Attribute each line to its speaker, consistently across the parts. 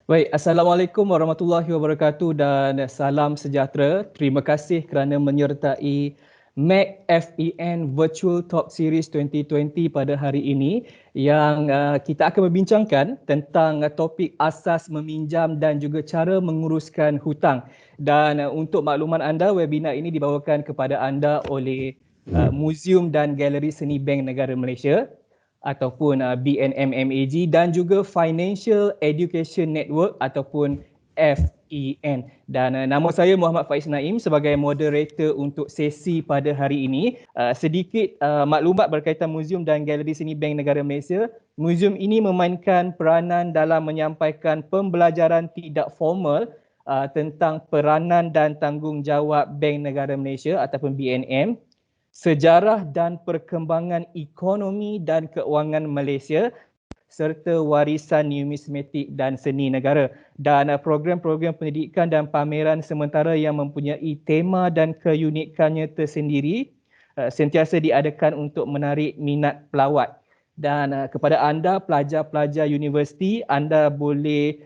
Speaker 1: Baik, Assalamualaikum warahmatullahi wabarakatuh dan salam sejahtera. Terima kasih kerana menyertai MAC FEN Virtual Top Series 2020 pada hari ini yang kita akan membincangkan tentang topik asas meminjam dan juga cara menguruskan hutang. Dan untuk makluman anda, webinar ini dibawakan kepada anda oleh Museum dan Galeri Seni Bank Negara Malaysia ataupun BNMMAG dan juga Financial Education Network ataupun FEN. Dan nama saya Muhammad Faiz Naim sebagai moderator untuk sesi pada hari ini. Sedikit maklumat berkaitan Museum dan Galeri Seni Bank Negara Malaysia. Museum ini memainkan peranan dalam menyampaikan pembelajaran tidak formal tentang peranan dan tanggungjawab Bank Negara Malaysia ataupun BNM, sejarah dan perkembangan ekonomi dan keuangan Malaysia serta warisan numismatik dan seni negara, dan program-program pendidikan dan pameran sementara yang mempunyai tema dan keunikannya tersendiri sentiasa diadakan untuk menarik minat pelawat. Dan kepada anda pelajar-pelajar universiti, anda boleh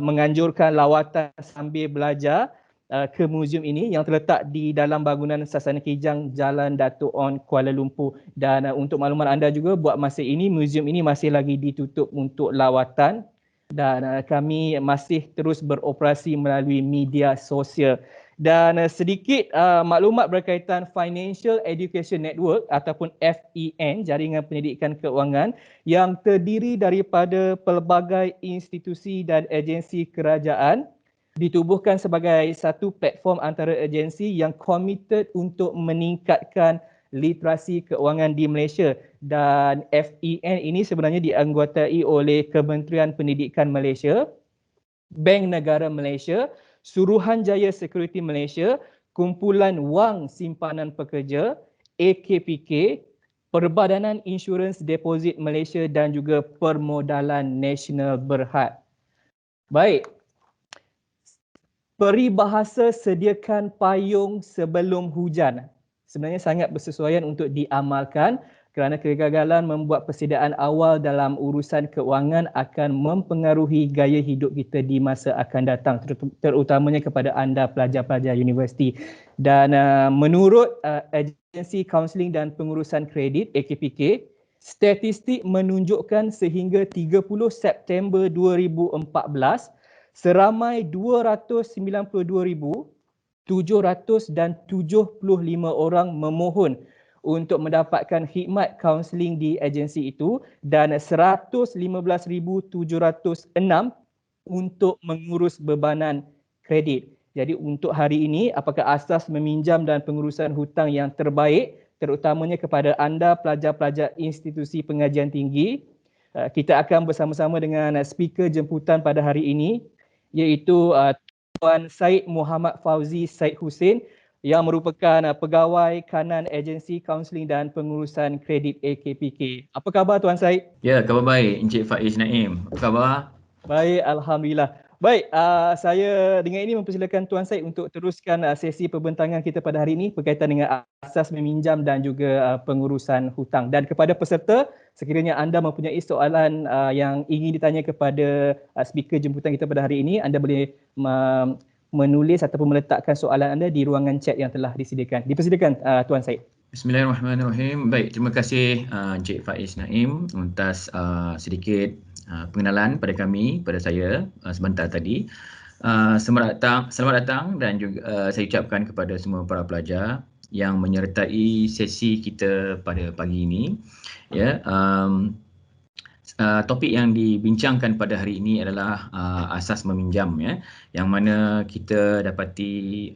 Speaker 1: menganjurkan lawatan sambil belajar ke muzium ini yang terletak di dalam bangunan Sasana Kijang, Jalan Datuk On, Kuala Lumpur. Dan untuk makluman anda juga, buat masa ini muzium ini masih lagi ditutup untuk lawatan dan kami masih terus beroperasi melalui media sosial. Dan sedikit maklumat berkaitan Financial Education Network ataupun FEN, Jaringan Pendidikan Keuangan, yang terdiri daripada pelbagai institusi dan agensi kerajaan, ditubuhkan sebagai satu platform antara agensi yang committed untuk meningkatkan literasi keuangan di Malaysia. Dan FEN ini sebenarnya dianggotai oleh Kementerian Pendidikan Malaysia, Bank Negara Malaysia, Suruhanjaya Security Malaysia, Kumpulan Wang Simpanan Pekerja, AKPK, Perbadanan Insurans Deposit Malaysia dan juga Permodalan Nasional Berhad. Baik, peribahasa sediakan payung sebelum hujan sebenarnya sangat bersesuaian untuk diamalkan kerana kegagalan membuat persediaan awal dalam urusan keuangan akan mempengaruhi gaya hidup kita di masa akan datang, terutamanya kepada anda pelajar-pelajar universiti. Dan menurut Agensi Kaunseling dan Pengurusan Kredit AKPK, statistik menunjukkan sehingga 30 September 2014 seramai 292,775 orang memohon untuk mendapatkan khidmat kaunseling di agensi itu dan 115,706 untuk mengurus bebanan kredit. Jadi untuk hari ini, apakah asas meminjam dan pengurusan hutang yang terbaik terutamanya kepada anda pelajar-pelajar institusi pengajian tinggi? Kita akan bersama-sama dengan speaker jemputan pada hari ini, iaitu Tuan Syed Muhammad Fauzi Syed Hussein yang merupakan pegawai kanan Agensi Kaunseling dan Pengurusan Kredit AKPK. Apa khabar Tuan Syed?
Speaker 2: Ya, khabar baik Encik Faiz Naim. Apa khabar?
Speaker 1: Baik, Alhamdulillah. Baik, saya dengan ini mempersilakan Tuan Syed untuk teruskan sesi perbentangan kita pada hari ini berkaitan dengan asas meminjam dan juga pengurusan hutang. Dan kepada peserta, sekiranya anda mempunyai soalan yang ingin ditanya kepada speaker jemputan kita pada hari ini, anda boleh menulis ataupun meletakkan soalan anda di ruangan chat yang telah disediakan. Dipersilakan Tuan Syed.
Speaker 2: Bismillahirrahmanirrahim. Baik, terima kasih Encik Faiz Naim atas sedikit pengenalan pada kami, pada saya sebentar tadi. Selamat datang dan juga saya ucapkan kepada semua para pelajar yang menyertai sesi kita pada pagi ini. Ya, topik yang dibincangkan pada hari ini adalah asas meminjam, ya, yang mana kita dapati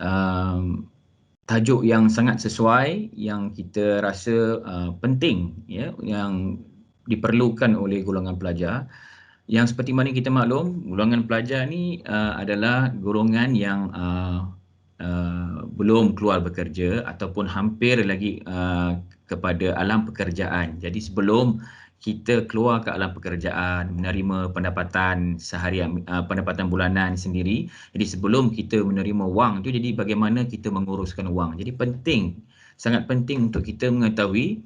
Speaker 2: tajuk yang sangat sesuai, yang kita rasa penting, ya, yang diperlukan oleh golongan pelajar. Yang seperti mana kita maklum, golongan pelajar ni adalah golongan yang belum keluar bekerja ataupun hampir lagi kepada alam pekerjaan. Jadi sebelum kita keluar ke alam pekerjaan, menerima pendapatan seharian, pendapatan bulanan sendiri. Jadi sebelum kita menerima wang tu, jadi bagaimana kita menguruskan wang. Jadi penting, sangat penting untuk kita mengetahui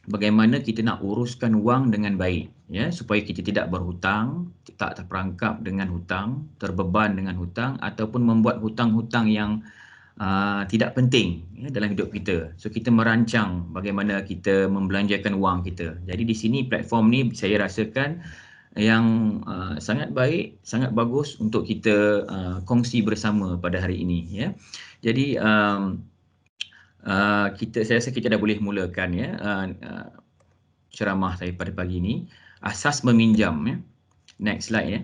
Speaker 2: bagaimana kita nak uruskan wang dengan baik, ya, supaya kita tidak berhutang, tak terperangkap dengan hutang, terbeban dengan hutang ataupun membuat hutang-hutang yang tidak penting, ya, dalam hidup kita. So kita merancang bagaimana kita membelanjakan wang kita. Jadi di sini platform ni saya rasakan yang sangat baik, sangat bagus untuk kita kongsi bersama pada hari ini, ya. Jadi saya rasa kita dah boleh mulakan, ya, ceramah saya pada pagi ini. Asas meminjam, ya. Next slide, ya.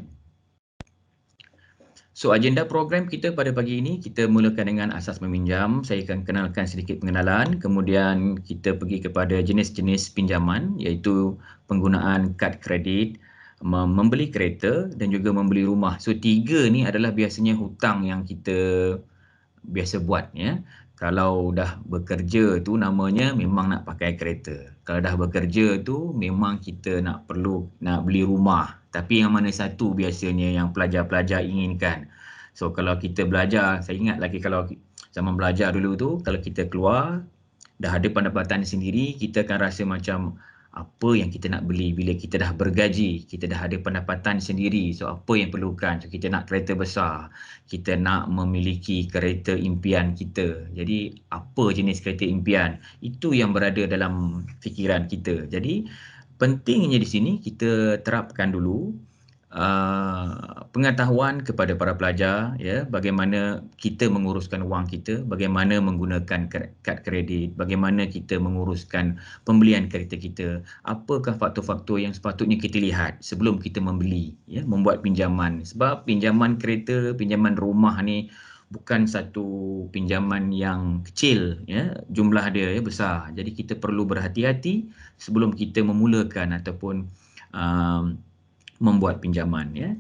Speaker 2: So agenda program kita pada pagi ini, kita mulakan dengan asas meminjam. Saya akan kenalkan sedikit pengenalan, kemudian kita pergi kepada jenis-jenis pinjaman, iaitu penggunaan kad kredit, membeli kereta dan juga membeli rumah. So 3 ni adalah biasanya hutang yang kita biasa buat, ya. Kalau dah bekerja tu namanya memang nak pakai kereta. Kalau dah bekerja tu memang kita nak beli rumah. Tapi yang mana satu biasanya yang pelajar-pelajar inginkan. So kalau kita belajar, saya ingat lagi kalau zaman belajar dulu tu, kalau kita keluar dah ada pendapatan sendiri, kita akan rasa macam apa yang kita nak beli bila kita dah bergaji, kita dah ada pendapatan sendiri. So apa yang perlukan? So kita nak kereta besar, kita nak memiliki kereta impian kita. Jadi apa jenis kereta impian? Itu yang berada dalam fikiran kita. Jadi pentingnya di sini kita terapkan dulu pengetahuan kepada para pelajar, ya, bagaimana kita menguruskan wang kita, bagaimana menggunakan kad kredit, bagaimana kita menguruskan pembelian kereta kita, apakah faktor-faktor yang sepatutnya kita lihat sebelum kita membeli, ya, membuat pinjaman. Sebab pinjaman kereta, pinjaman rumah ni bukan satu pinjaman yang kecil, ya, jumlah dia, ya, besar. Jadi kita perlu berhati-hati sebelum kita memulakan ataupun membuat pinjaman, ya.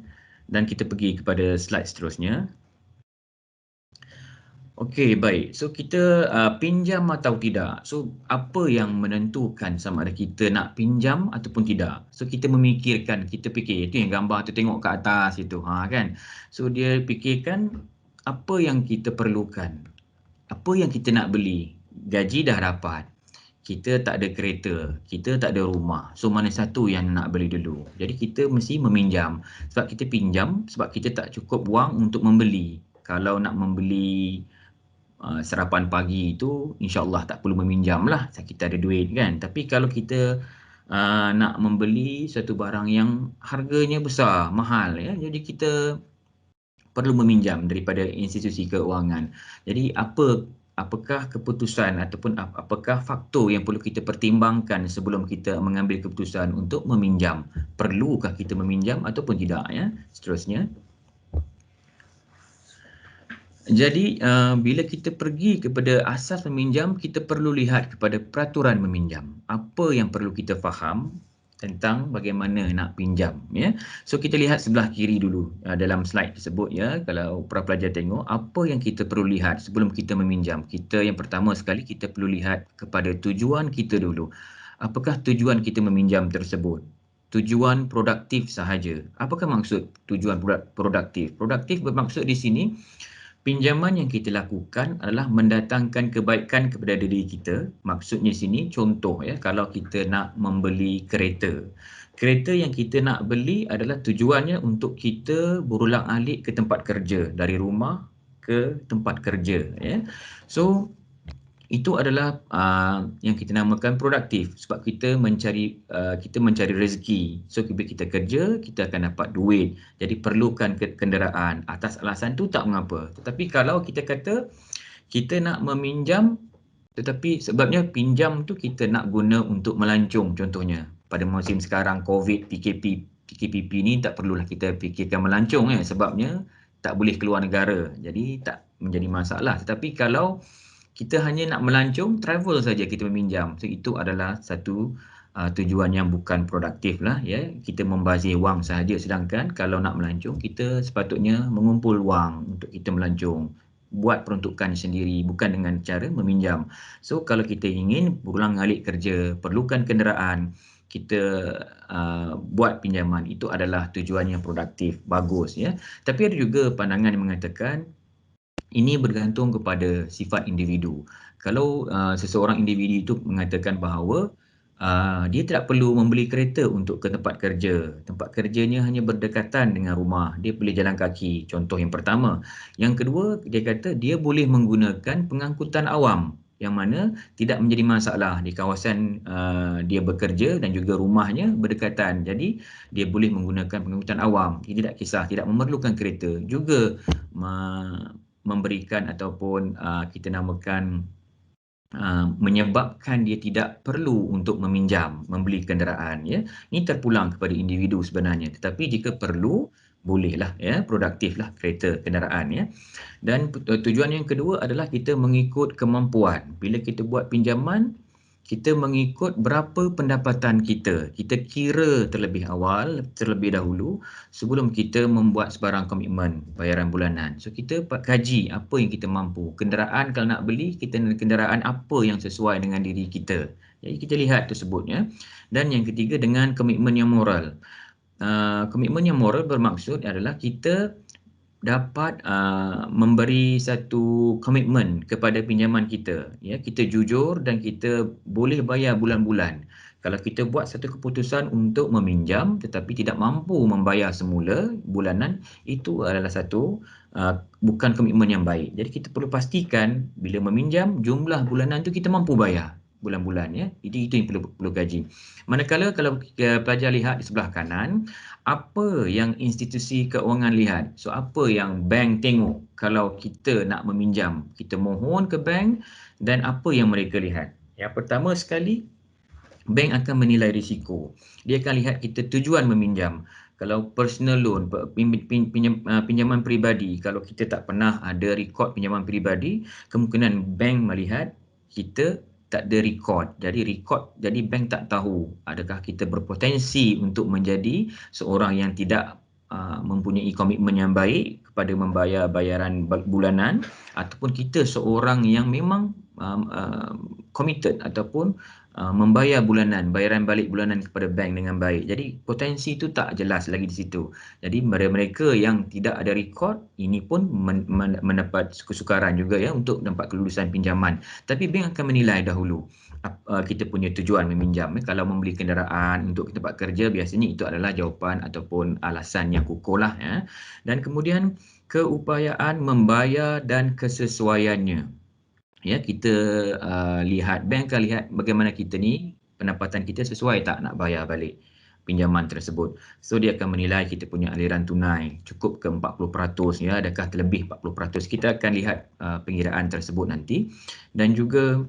Speaker 2: Dan kita pergi kepada slide seterusnya. Okey, baik. So kita pinjam atau tidak. So apa yang menentukan sama ada kita nak pinjam ataupun tidak. So kita memikirkan, kita fikir, itu yang gambar tu tengok ke atas itu, kan. So dia fikirkan apa yang kita perlukan. Apa yang kita nak beli. Gaji dah dapat. Kita tak ada kereta, kita tak ada rumah. So mana satu yang nak beli dulu? Jadi kita mesti meminjam. Sebab kita pinjam, sebab kita tak cukup wang untuk membeli. Kalau nak membeli sarapan pagi itu, insya-Allah tak perlu meminjam lah. Kita ada duit, kan. Tapi kalau kita nak membeli satu barang yang harganya besar, mahal, ya. Jadi kita perlu meminjam daripada institusi keuangan. Jadi apakah keputusan ataupun apakah faktor yang perlu kita pertimbangkan sebelum kita mengambil keputusan untuk meminjam? Perlukah kita meminjam ataupun tidak, ya? Seterusnya. Jadi bila kita pergi kepada asas meminjam, kita perlu lihat kepada peraturan meminjam. Apa yang perlu kita faham tentang bagaimana nak pinjam, ya. So kita lihat sebelah kiri dulu dalam slide tersebut, ya. Kalau para pelajar tengok, apa yang kita perlu lihat sebelum kita meminjam. Yang pertama sekali kita perlu lihat kepada tujuan kita dulu. Apakah tujuan kita meminjam tersebut? Tujuan produktif sahaja. Apakah maksud tujuan produktif? Produktif bermaksud di sini pinjaman yang kita lakukan adalah mendatangkan kebaikan kepada diri kita. Maksudnya sini contoh, ya, kalau kita nak membeli kereta. Kereta yang kita nak beli adalah tujuannya untuk kita berulang-alik ke tempat kerja, dari rumah ke tempat kerja, ya. So itu adalah yang kita namakan produktif, sebab kita mencari rezeki. So bila kita kerja, kita akan dapat duit. Jadi perlukan kenderaan. Atas alasan tu tak mengapa. Tetapi kalau kita kata kita nak meminjam, tetapi sebabnya pinjam tu kita nak guna untuk melancong, contohnya pada musim sekarang COVID, PKP ni tak perlulah kita fikirkan melancong, ya, sebabnya tak boleh keluar negara. Jadi tak menjadi masalah. Tetapi kalau kita hanya nak melancong, travel saja kita meminjam. So itu adalah satu tujuan yang bukan produktif lah, ya. Kita membazir wang sahaja, sedangkan kalau nak melancong, kita sepatutnya mengumpul wang untuk kita melancong. Buat peruntukan sendiri, bukan dengan cara meminjam. So kalau kita ingin berulang-alik kerja, perlukan kenderaan, kita buat pinjaman, itu adalah tujuan yang produktif, bagus, ya. Tapi ada juga pandangan yang mengatakan ini bergantung kepada sifat individu. Kalau seseorang individu itu mengatakan bahawa dia tidak perlu membeli kereta untuk ke tempat kerja. Tempat kerjanya hanya berdekatan dengan rumah. Dia boleh jalan kaki. Contoh yang pertama. Yang kedua, dia kata dia boleh menggunakan pengangkutan awam yang mana tidak menjadi masalah di kawasan dia bekerja dan juga rumahnya berdekatan. Jadi dia boleh menggunakan pengangkutan awam. Dia tidak kisah, tidak memerlukan kereta. Juga memberikan ataupun kita namakan menyebabkan dia tidak perlu untuk meminjam, membeli kenderaan. Ya, ini terpulang kepada individu sebenarnya. Tetapi jika perlu, bolehlah, ya, produktiflah kereta kenderaan. Ya. Dan tujuan yang kedua adalah kita mengikut kemampuan. Bila kita buat pinjaman, kita mengikut berapa pendapatan kita. Kita kira terlebih awal, terlebih dahulu sebelum kita membuat sebarang komitmen bayaran bulanan. So kita kaji apa yang kita mampu. Kenderaan kalau nak beli, kita nak kenderaan apa yang sesuai dengan diri kita. Jadi kita lihat tersebutnya. Dan yang ketiga dengan komitmen yang moral. Komitmen yang moral bermaksud adalah kita dapat memberi satu komitmen kepada pinjaman kita. Ya, kita jujur dan kita boleh bayar bulan-bulan. Kalau kita buat satu keputusan untuk meminjam tetapi tidak mampu membayar semula bulanan, itu adalah satu bukan komitmen yang baik. Jadi kita perlu pastikan bila meminjam jumlah bulanan tu kita mampu bayar bulan-bulan, ya. Itu yang perlu kaji. Manakala kalau pelajar lihat di sebelah kanan, apa yang institusi keuangan lihat? So apa yang bank tengok kalau kita nak meminjam? Kita mohon ke bank dan apa yang mereka lihat? Yang pertama sekali, bank akan menilai risiko. Dia akan lihat kita tujuan meminjam. Kalau personal loan, pinjaman peribadi, kalau kita tak pernah ada rekod pinjaman peribadi, kemungkinan bank melihat kita tak ada rekod. Jadi bank tak tahu adakah kita berpotensi untuk menjadi seorang yang tidak mempunyai komitmen yang baik kepada membayar bayaran bulanan, ataupun kita seorang yang memang committed ataupun membayar bulanan, bayaran balik bulanan kepada bank dengan baik. Jadi potensi itu tak jelas lagi di situ. Jadi mereka yang tidak ada rekod, ini pun mendapat kesukaran juga, ya, untuk dapat kelulusan pinjaman. Tapi bank akan menilai dahulu kita punya tujuan meminjam. Kalau membeli kenderaan untuk tempat kerja, biasanya itu adalah jawapan ataupun alasan yang kukuh lah, ya. Dan kemudian keupayaan membayar dan kesesuaiannya. Ya, kita lihat, bank akan lihat bagaimana kita ni, pendapatan kita sesuai tak nak bayar balik pinjaman tersebut. So dia akan menilai kita punya aliran tunai cukup ke 40%, ya, adakah terlebih 40%. Kita akan lihat pengiraan tersebut nanti. Dan juga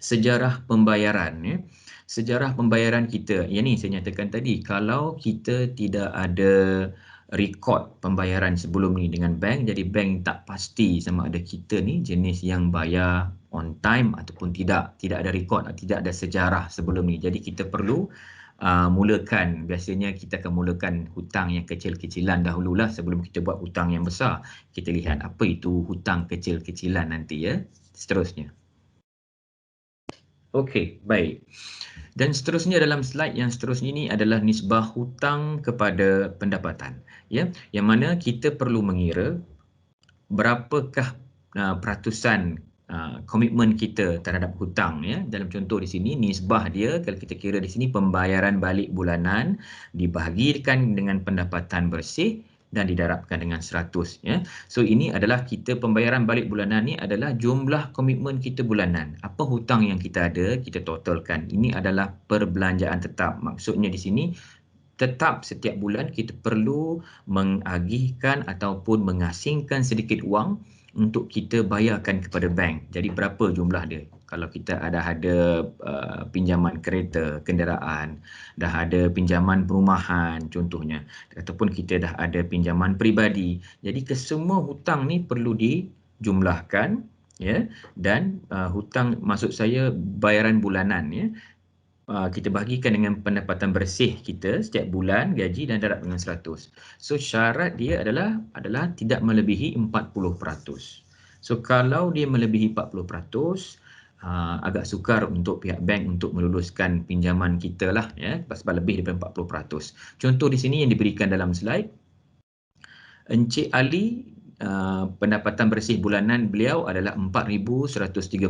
Speaker 2: sejarah pembayaran, ya. Sejarah pembayaran kita, yang ni saya nyatakan tadi, kalau kita tidak ada rekod pembayaran sebelum ni dengan bank, jadi bank tak pasti sama ada kita ni jenis yang bayar on time ataupun tidak ada rekod, tidak ada sejarah sebelum ni. Jadi kita perlu mulakan, biasanya kita akan mulakan hutang yang kecil-kecilan dahululah sebelum kita buat hutang yang besar. Kita lihat apa itu hutang kecil-kecilan nanti, ya, seterusnya. Okey, baik. Dan seterusnya dalam slide yang seterusnya ini adalah nisbah hutang kepada pendapatan, ya, yang mana kita perlu mengira berapakah peratusan komitmen kita terhadap hutang, ya. Dalam contoh di sini nisbah dia, kalau kita kira di sini pembayaran balik bulanan dibahagikan dengan pendapatan bersih dan didarabkan dengan 100, ya. So ini adalah kita pembayaran balik bulanan ni adalah jumlah komitmen kita bulanan. Apa hutang yang kita ada, kita totalkan. Ini adalah perbelanjaan tetap. Maksudnya di sini tetap setiap bulan kita perlu mengagihkan ataupun mengasingkan sedikit wang untuk kita bayarkan kepada bank. Jadi berapa jumlah dia? Kalau kita ada pinjaman kereta, kenderaan, dah ada pinjaman perumahan contohnya, ataupun kita dah ada pinjaman peribadi. Jadi kesemua hutang ni perlu dijumlahkan, ya, dan hutang, maksud saya bayaran bulanan, ya, kita bahagikan dengan pendapatan bersih kita setiap bulan, gaji, dan darab dengan 100. So syarat dia adalah tidak melebihi 40%. So kalau dia melebihi 40%, agak sukar untuk pihak bank untuk meluluskan pinjaman kita lah, ya, sebab lebih daripada 40%. Contoh di sini yang diberikan dalam slide, Encik Ali pendapatan bersih bulanan beliau adalah 4,135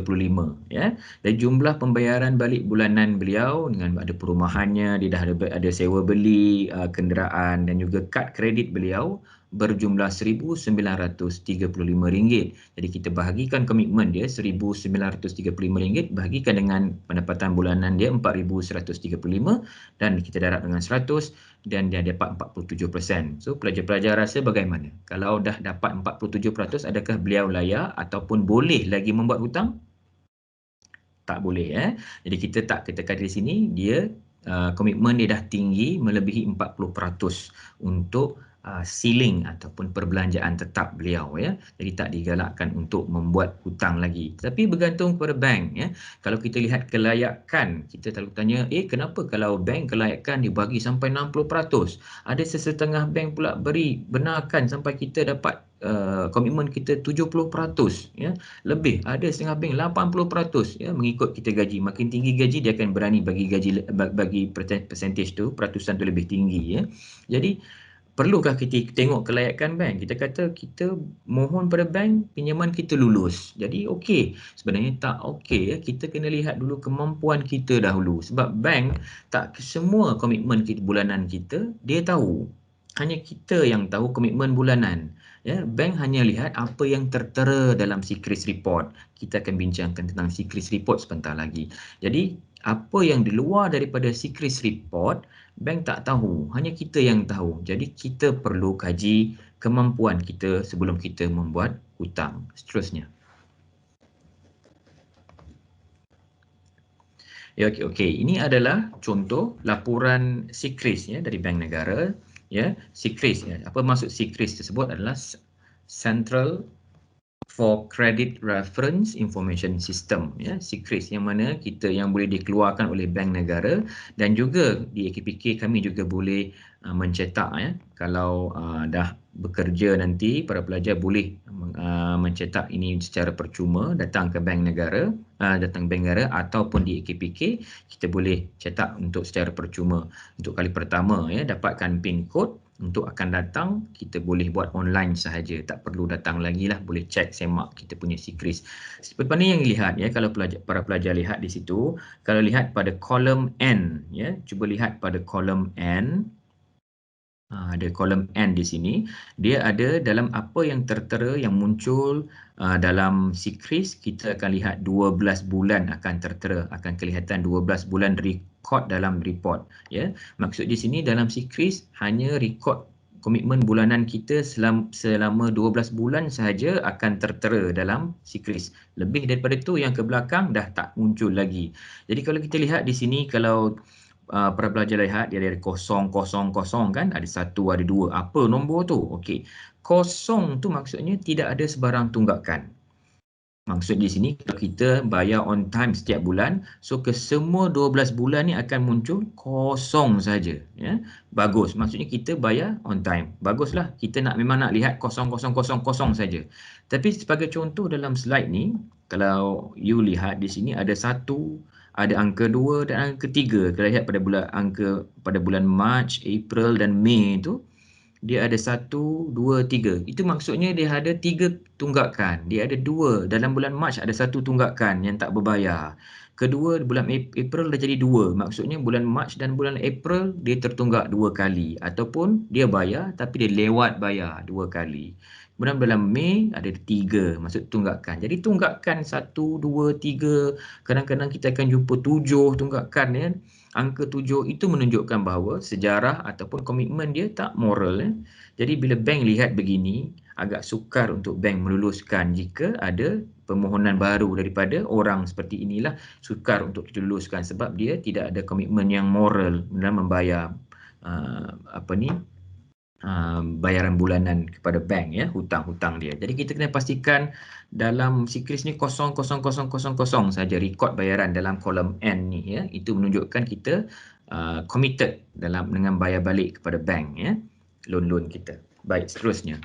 Speaker 2: ya. Dan jumlah pembayaran balik bulanan beliau dengan ada perumahannya, dia dah ada sewa beli kenderaan dan juga kad kredit beliau berjumlah RM1,935. Jadi kita bahagikan komitmen dia RM1,935 bahagikan dengan pendapatan bulanan dia 4,135 dan kita darab dengan 100 dan dia dapat 47%. So pelajar-pelajar rasa bagaimana? Kalau dah dapat 47%, adakah beliau layak ataupun boleh lagi membuat hutang? Tak boleh. Jadi kita tak katakan di sini dia komitmen dia dah tinggi melebihi 40% untuk ceiling ataupun perbelanjaan tetap beliau ya. Jadi tak digalakkan untuk membuat hutang lagi. Tapi bergantung kepada bank ya. Kalau kita lihat kelayakan, kita selalu tanya, kenapa kalau bank kelayakan dibagi sampai 60%? Ada sesetengah bank pula beri benarkan sampai kita dapat komitmen kita 70% ya. Lebih ada setengah bank 80% ya, mengikut kita gaji. Makin tinggi gaji dia akan berani bagi gaji, bagi percentage tu, peratusan tu lebih tinggi ya. Jadi perlukah kita tengok kelayakan bank? Kita kata kita mohon pada bank pinjaman kita lulus. Jadi okey. Sebenarnya tak okey ya. Kita kena lihat dulu kemampuan kita dahulu. Sebab bank tak semua komitmen kita bulanan kita dia tahu. Hanya kita yang tahu komitmen bulanan. Ya, bank hanya lihat apa yang tertera dalam Secret Report. Kita akan bincangkan tentang Secret Report sebentar lagi. Jadi apa yang di luar daripada Secret Report bank tak tahu, hanya kita yang tahu. Jadi kita perlu kaji kemampuan kita sebelum kita membuat hutang. Seterusnya. Ya, okey. Ini adalah contoh laporan SECRIS ya dari Bank Negara ya. SECRIS ya. Apa maksud SECRIS tersebut adalah Central for Credit Reference Information System ya, SECRIS, yang mana kita yang boleh dikeluarkan oleh Bank Negara dan juga di AKPK kami juga boleh mencetak ya. Kalau dah bekerja nanti para pelajar boleh mencetak ini secara percuma, datang ke Bank Negara, ataupun di AKPK kita boleh cetak untuk secara percuma. Untuk kali pertama ya, dapatkan PIN code. Untuk akan datang, kita boleh buat online sahaja. Tak perlu datang lagi lah. Boleh cek semak kita punya SECRIS. Seperti mana yang lihat ya, kalau para pelajar lihat di situ, kalau lihat pada kolom N ya, cuba lihat pada kolom N. Ada kolom N di sini. Dia ada dalam apa yang tertera yang muncul dalam SECRIS, kita akan lihat 12 bulan akan tertera, akan kelihatan 12 bulan rekod dalam report ya. Maksud di sini dalam SECRIS hanya rekod komitmen bulanan kita selama 12 bulan sahaja akan tertera dalam SECRIS. Lebih daripada itu yang ke belakang dah tak muncul lagi. Jadi kalau kita lihat di sini, kalau para pelajar lihat dia ada 000 kan, ada 1 ada 2. Apa nombor tu? Okey. 0 tu maksudnya tidak ada sebarang tunggakan. Maksud di sini kalau kita bayar on time setiap bulan, so ke semua 12 bulan ni akan muncul 0 saja ya. Bagus. Maksudnya kita bayar on time. Baguslah. Kita memang nak lihat 0,000 saja. Tapi sebagai contoh dalam slide ni, kalau you lihat di sini ada 1, ada angka 2 dan angka 3. Kalau lihat pada bulan Mac, April dan Mei tu, dia ada 1, 2, 3. Itu maksudnya dia ada 3 tunggakan. Dia ada 2. Dalam bulan Mac ada 1 tunggakan yang tak berbayar. Kedua, bulan April dah jadi 2. Maksudnya bulan Mac dan bulan April dia tertunggak 2 kali. Ataupun dia bayar tapi dia lewat bayar 2 kali. Kemudian bulan Mei ada 3, maksud tunggakan. Jadi tunggakan 1, 2, 3, kadang-kadang kita akan jumpa 7 tunggakan ya. Angka 7 itu menunjukkan bahawa sejarah ataupun komitmen dia tak moral ya. Jadi bila bank lihat begini, agak sukar untuk bank meluluskan jika ada permohonan baru daripada orang seperti inilah, sukar untuk diluluskan sebab dia tidak ada komitmen yang moral dalam membayar bayaran bulanan kepada bank ya, hutang-hutang dia. Jadi kita kena pastikan dalam SECRIS ni 0,000 saja rekod bayaran dalam kolom N ni ya. Itu menunjukkan kita committed dengan bayar balik kepada bank ya, loan-loan kita. Baik, seterusnya.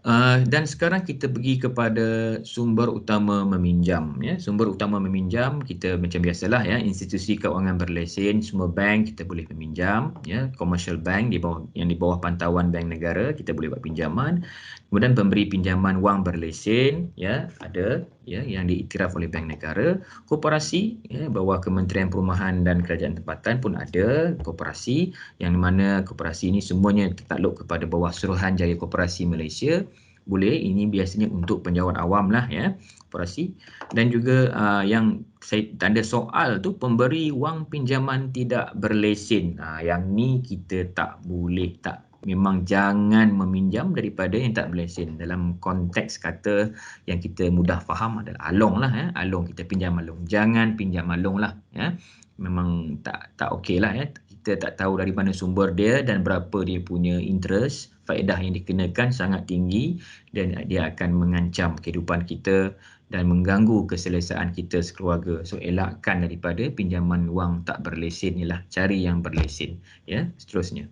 Speaker 2: Dan sekarang kita pergi kepada sumber utama meminjam. Ya. Sumber utama meminjam kita macam biasalah ya, institusi keuangan berlesen, semua bank kita boleh meminjam. Ya. Commercial bank yang di bawah pantauan bank negara kita boleh buat pinjaman. Kemudian pemberi pinjaman wang berlesen ya ada ya yang diiktiraf oleh bank negara. Koperasi ya, bawah Kementerian Perumahan dan Kerajaan Tempatan pun ada koperasi yang mana koperasi ini semuanya tertakluk kepada bawah Suruhanjaya Koperasi Malaysia. Boleh, ini biasanya untuk penjawat awam lah ya, koperasi. Dan juga yang saya tanda soal tu pemberi wang pinjaman tidak berlesen. Yang ni kita tak boleh, memang jangan meminjam daripada yang tak berlesen. Dalam konteks kata yang kita mudah faham adalah along lah ya, along, kita pinjam along. Jangan pinjam along lah ya. Memang tak okey lah ya. Kita tak tahu dari mana sumber dia dan berapa dia punya interest, faedah yang dikenakan sangat tinggi dan dia akan mengancam kehidupan kita dan mengganggu keselesaan kita sekeluarga. So elakkan daripada pinjaman wang tak berlesen ni lah, cari yang berlesen ya. Seterusnya.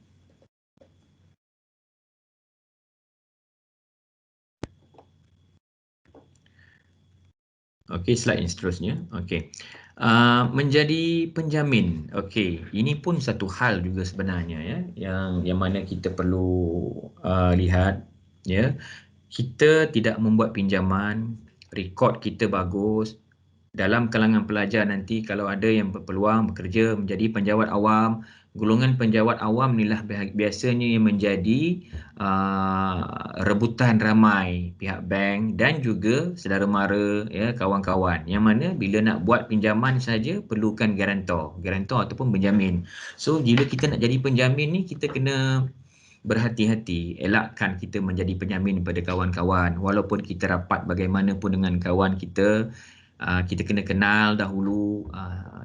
Speaker 2: Okey, slide yang seterusnya. Okey. Menjadi penjamin. Okey, ini pun satu hal juga sebenarnya ya, yang mana kita perlu lihat ya. Kita tidak membuat pinjaman, rekod kita bagus. Dalam kalangan pelajar nanti kalau ada yang berpeluang bekerja menjadi penjawat awam, golongan penjawat awam inilah biasanya yang menjadi rebutan ramai pihak bank dan juga saudara mara ya, kawan-kawan, yang mana bila nak buat pinjaman saja perlukan garantor ataupun penjamin. So bila kita nak jadi penjamin ni kita kena berhati-hati, elakkan kita menjadi penjamin kepada kawan-kawan. Walaupun kita rapat bagaimanapun dengan kawan kita, kita kena kenal dahulu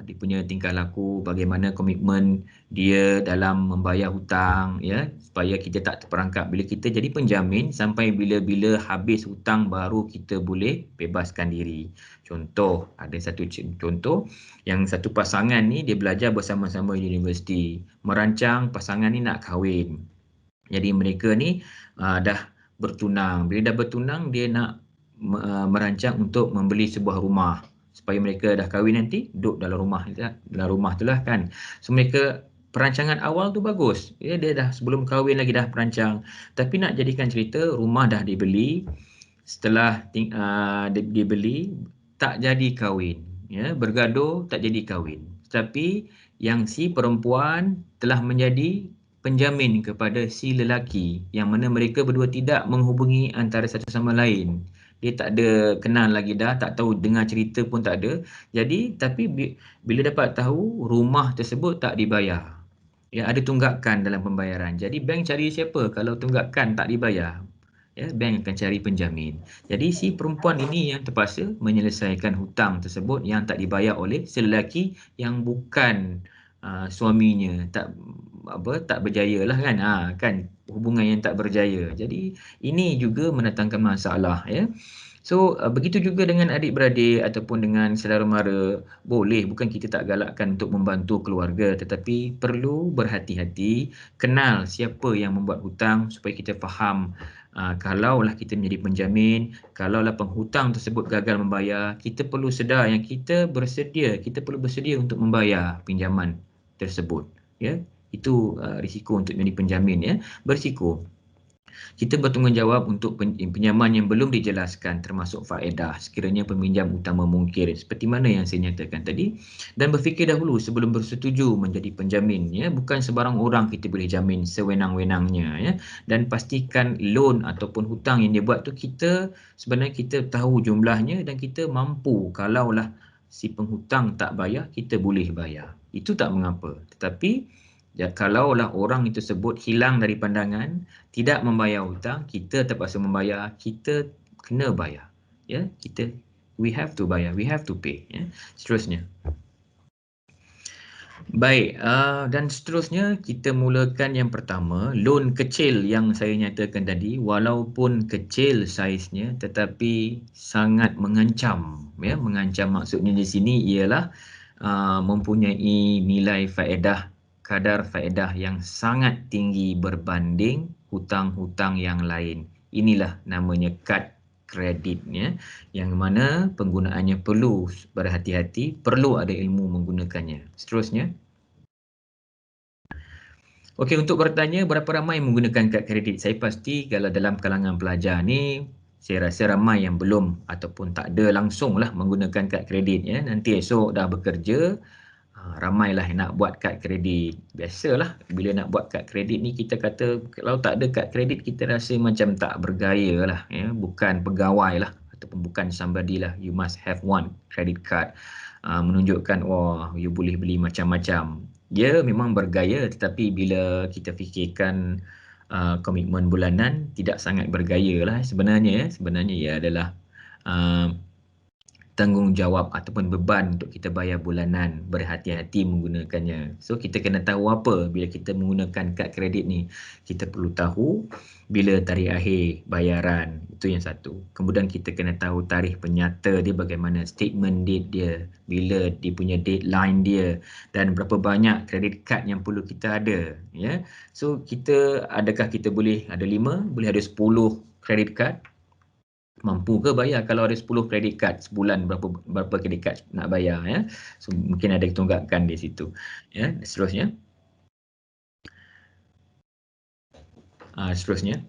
Speaker 2: dia punya tingkah laku, bagaimana komitmen dia dalam membayar hutang ya, supaya kita tak terperangkap. Bila kita jadi penjamin, sampai bila-bila habis hutang baru kita boleh bebaskan diri. Contoh, ada satu contoh yang satu pasangan ni dia belajar bersama-sama di universiti, merancang pasangan ni nak kahwin. Jadi mereka ni dah bertunang. Bila dah bertunang, dia nak merancang untuk membeli sebuah rumah supaya mereka dah kahwin nanti duduk dalam rumah tu lah kan. So mereka perancangan awal tu bagus ya, dia dah sebelum kahwin lagi dah perancang, tapi nak jadikan cerita rumah dah dibeli, setelah dibeli tak jadi kahwin ya, bergaduh tak jadi kahwin, tapi yang si perempuan telah menjadi penjamin kepada si lelaki, yang mana mereka berdua tidak menghubungi antara satu sama lain. Dia tak ada kenal lagi dah, tak tahu dengar cerita pun tak ada. Jadi tapi bila dapat tahu rumah tersebut tak dibayar, ya ada tunggakan dalam pembayaran. Jadi bank cari siapa kalau tunggakan tak dibayar? Ya, bank akan cari penjamin. Jadi si perempuan ini yang terpaksa menyelesaikan hutang tersebut yang tak dibayar oleh si lelaki yang bukan suaminya, tak berjaya lah kan, kan hubungan yang tak berjaya. Jadi ini juga mendatangkan masalah ya. So begitu juga dengan adik-beradik ataupun dengan saudara mara. Boleh, bukan kita tak galakkan untuk membantu keluarga, tetapi perlu berhati-hati, kenal siapa yang membuat hutang supaya kita faham. Kalaulah kita menjadi penjamin, kalaulah penghutang tersebut gagal membayar, kita perlu sedar yang kita perlu bersedia untuk membayar pinjaman tersebut ya. Itu risiko untuk menjadi penjamin ya, berisiko. Kita bertanggungjawab untuk pinjaman yang belum dijelaskan termasuk faedah sekiranya peminjam utama mungkir, seperti mana yang saya nyatakan tadi, dan berfikir dahulu sebelum bersetuju menjadi penjamin ya. Bukan sebarang orang kita boleh jamin sewenang-wenangnya ya. Dan pastikan loan ataupun hutang yang dia buat tu sebenarnya kita tahu jumlahnya dan kita mampu, kalaulah si penghutang tak bayar kita boleh bayar. Itu tak mengapa. Tetapi kalaulah orang itu tersebut hilang dari pandangan, tidak membayar hutang, kita terpaksa membayar, kita kena bayar ya. We have to bayar, we have to pay ya. Seterusnya. Baik, dan seterusnya kita mulakan yang pertama, loan kecil yang saya nyatakan tadi, walaupun kecil saiznya tetapi sangat mengancam ya. Mengancam maksudnya di sini ialah mempunyai nilai faedah, kadar faedah yang sangat tinggi berbanding hutang-hutang yang lain. inilah namanya kad kredit ya, yang mana penggunaannya perlu berhati-hati, perlu ada ilmu menggunakannya. Seterusnya. Okey, untuk bertanya berapa ramai yang menggunakan kad kredit, saya pasti kalau dalam kalangan pelajar ni saya rasa ramai yang belum ataupun tak ada langsunglah menggunakan kad kredit ya. Nanti esok dah bekerja, ramailah yang nak buat kad kredit. Biasalah bila nak buat kad kredit ni kita kata kalau tak ada kad kredit kita rasa macam tak bergaya lah ya, bukan pegawai lah ataupun bukan somebody lah. You must have one credit card. Menunjukkan wah you boleh beli macam-macam. Ya memang bergaya, tetapi bila kita fikirkan komitmen bulanan tidak sangat bergaya lah sebenarnya. Sebenarnya ia adalah tanggungjawab ataupun beban untuk kita bayar bulanan, berhati-hati menggunakannya. So kita kena tahu apa bila kita menggunakan kad kredit ni. Kita perlu tahu bila tarikh akhir bayaran, itu yang satu. Kemudian kita kena tahu tarikh penyata dia bagaimana, statement date dia, bila dia punya deadline dia dan berapa banyak kredit kad yang perlu kita ada ya. So kita adakah kita boleh ada 5, boleh ada 10 kredit kad? Mampu ke bayar kalau ada 10 kredit kad sebulan, berapa kredit kad nak bayar ya. So mungkin ada tunggakan di situ ya. Seterusnya. Seterusnya.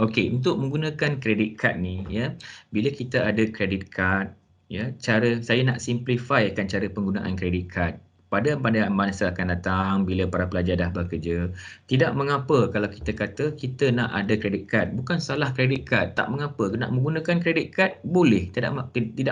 Speaker 2: Okey, untuk menggunakan kredit kad ni ya, bila kita ada kredit kad ya, cara saya nak simplifykan cara penggunaan kredit kad. Pada masa akan datang bila para pelajar dah bekerja, tidak mengapa kalau kita kata kita nak ada kredit kad. Bukan salah kredit kad, tak mengapa. Nak menggunakan kredit kad boleh, tidak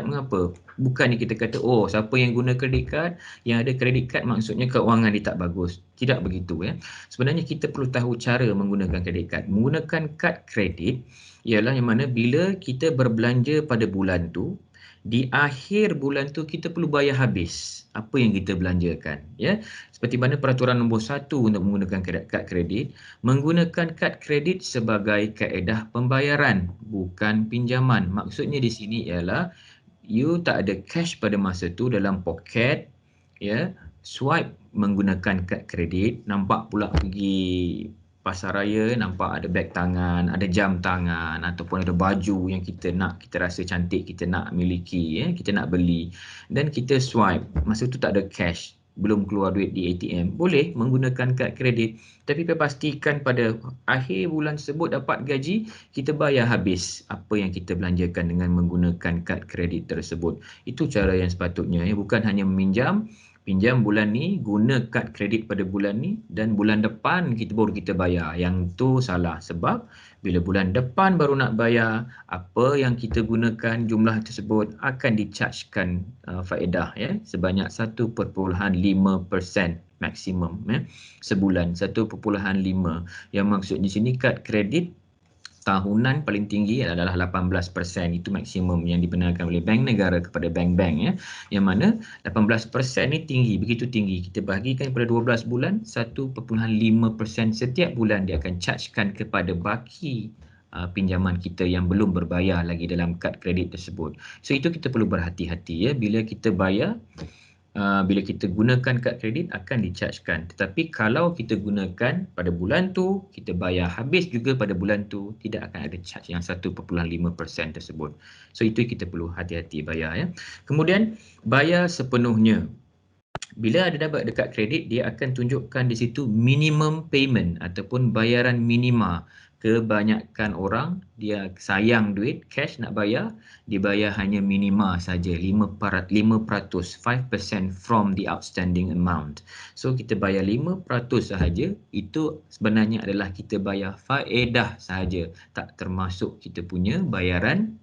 Speaker 2: mengapa. Bukannya kita kata oh siapa yang guna kredit kad, yang ada kredit kad maksudnya keuangan dia tak bagus. Tidak begitu ya. Sebenarnya kita perlu tahu cara menggunakan kredit kad. Menggunakan kad kredit ialah yang mana bila kita berbelanja pada bulan tu, di akhir bulan tu kita perlu bayar habis apa yang kita belanjakan ya. Seperti mana peraturan nombor 1 untuk menggunakan kad kredit, menggunakan kad kredit sebagai kaedah pembayaran bukan pinjaman. Maksudnya di sini ialah you tak ada cash pada masa tu dalam poket ya, swipe menggunakan kad kredit, nampak pula pergi pasar raya, nampak ada beg tangan, ada jam tangan ataupun ada baju yang kita nak, kita rasa cantik, kita nak miliki ya, kita nak beli dan kita swipe. Masa tu tak ada cash, belum keluar duit di ATM, boleh menggunakan kad kredit, tapi pastikan pada akhir bulan tersebut dapat gaji, kita bayar habis apa yang kita belanjakan dengan menggunakan kad kredit tersebut. Itu cara yang sepatutnya ya, bukan hanya pinjam bulan ni, guna kad kredit pada bulan ni dan bulan depan baru kita bayar. Yang tu salah, sebab bila bulan depan baru nak bayar, apa yang kita gunakan jumlah tersebut akan dichargekan faedah ya, sebanyak 1.5% maksimum ya, sebulan 1.5. Yang maksud di sini kad kredit tahunan paling tinggi adalah 18%. Itu maksimum yang dibenarkan oleh bank negara kepada bank-bank ya. Yang mana 18% ni tinggi, begitu tinggi. Kita bahagikan pada 12 bulan, 1.5% setiap bulan dia akan chargekan kepada baki pinjaman kita yang belum berbayar lagi dalam kad kredit tersebut. So itu kita perlu berhati-hati ya, bila kita bayar, bila kita gunakan kad kredit akan dichargekan. Tetapi kalau kita gunakan pada bulan tu, kita bayar habis juga pada bulan tu, tidak akan ada charge yang 1.5% tersebut. So itu kita perlu hati-hati bayar ya. Kemudian bayar sepenuhnya. Bila ada dapat dekat kredit, dia akan tunjukkan di situ minimum payment ataupun bayaran minima. Kebanyakan orang dia sayang duit, cash nak bayar, dia bayar hanya minima saja, 5% from the outstanding amount. So kita bayar 5% sahaja, itu sebenarnya adalah kita bayar faedah sahaja, tak termasuk kita punya bayaran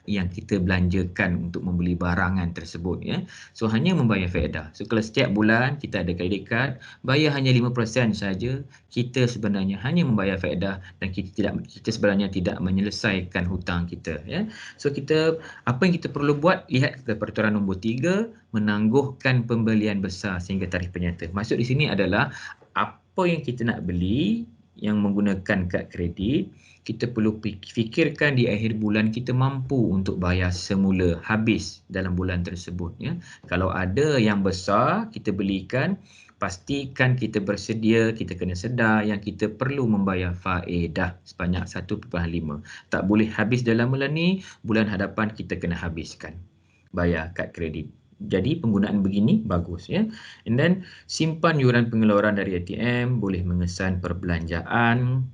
Speaker 2: yang kita belanjakan untuk membeli barangan tersebut ya. So hanya membayar faedah. So kalau setiap bulan kita ada kredit kad, bayar hanya 5% saja, kita sebenarnya hanya membayar faedah dan kita sebenarnya tidak menyelesaikan hutang kita ya. So apa yang kita perlu buat, lihat ke peraturan nombor 3, menangguhkan pembelian besar sehingga tarikh penyata. Maksud di sini adalah apa yang kita nak beli yang menggunakan kad kredit, kita perlu fikirkan di akhir bulan kita mampu untuk bayar semula habis dalam bulan tersebut ya. Kalau ada yang besar kita belikan, pastikan kita bersedia, kita kena sedar yang kita perlu membayar faedah sebanyak 1.5. Tak boleh habis dalam bulan ni, bulan hadapan kita kena habiskan bayar kad kredit. Jadi penggunaan begini bagus ya. And then simpan yuran pengeluaran dari ATM, boleh mengesan perbelanjaan,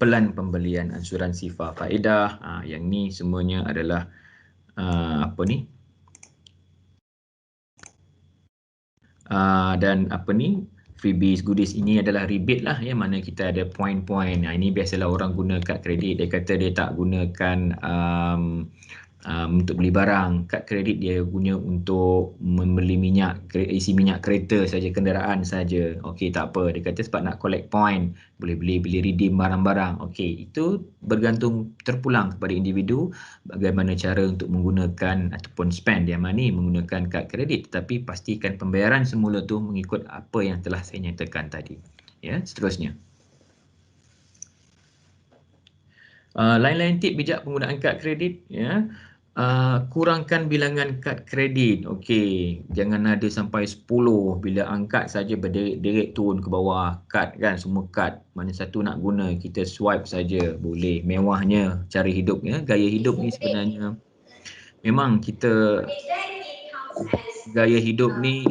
Speaker 2: pelan pembelian asuransi faedah. Yang ni semuanya adalah dan freebies, goodies ini adalah rebate lah ya, mana kita ada point-point. Ini biasalah orang guna kad kredit, dia kata dia tak gunakan untuk beli barang. Kad kredit dia guna untuk membeli minyak, isi minyak kereta saja, kenderaan saja. Okey, tak apa. Dia kata sebab nak collect point, boleh beli redeem barang-barang. Okey, itu bergantung, terpulang kepada individu bagaimana cara untuk menggunakan ataupun spend their money menggunakan kad kredit. Tetapi pastikan pembayaran semula tu mengikut apa yang telah saya nyatakan tadi. Ya, seterusnya. Lain-lain tip bijak penggunaan kad kredit ya. Kurangkan bilangan kad kredit. Okey, jangan ada sampai 10. Bila angkat saja berderet turun ke bawah kad kan, semua kad. Mana satu nak guna, kita swipe saja boleh. Mewahnya cara hidup ya. Gaya hidup ni sebenarnya memang kita gaya hidup ni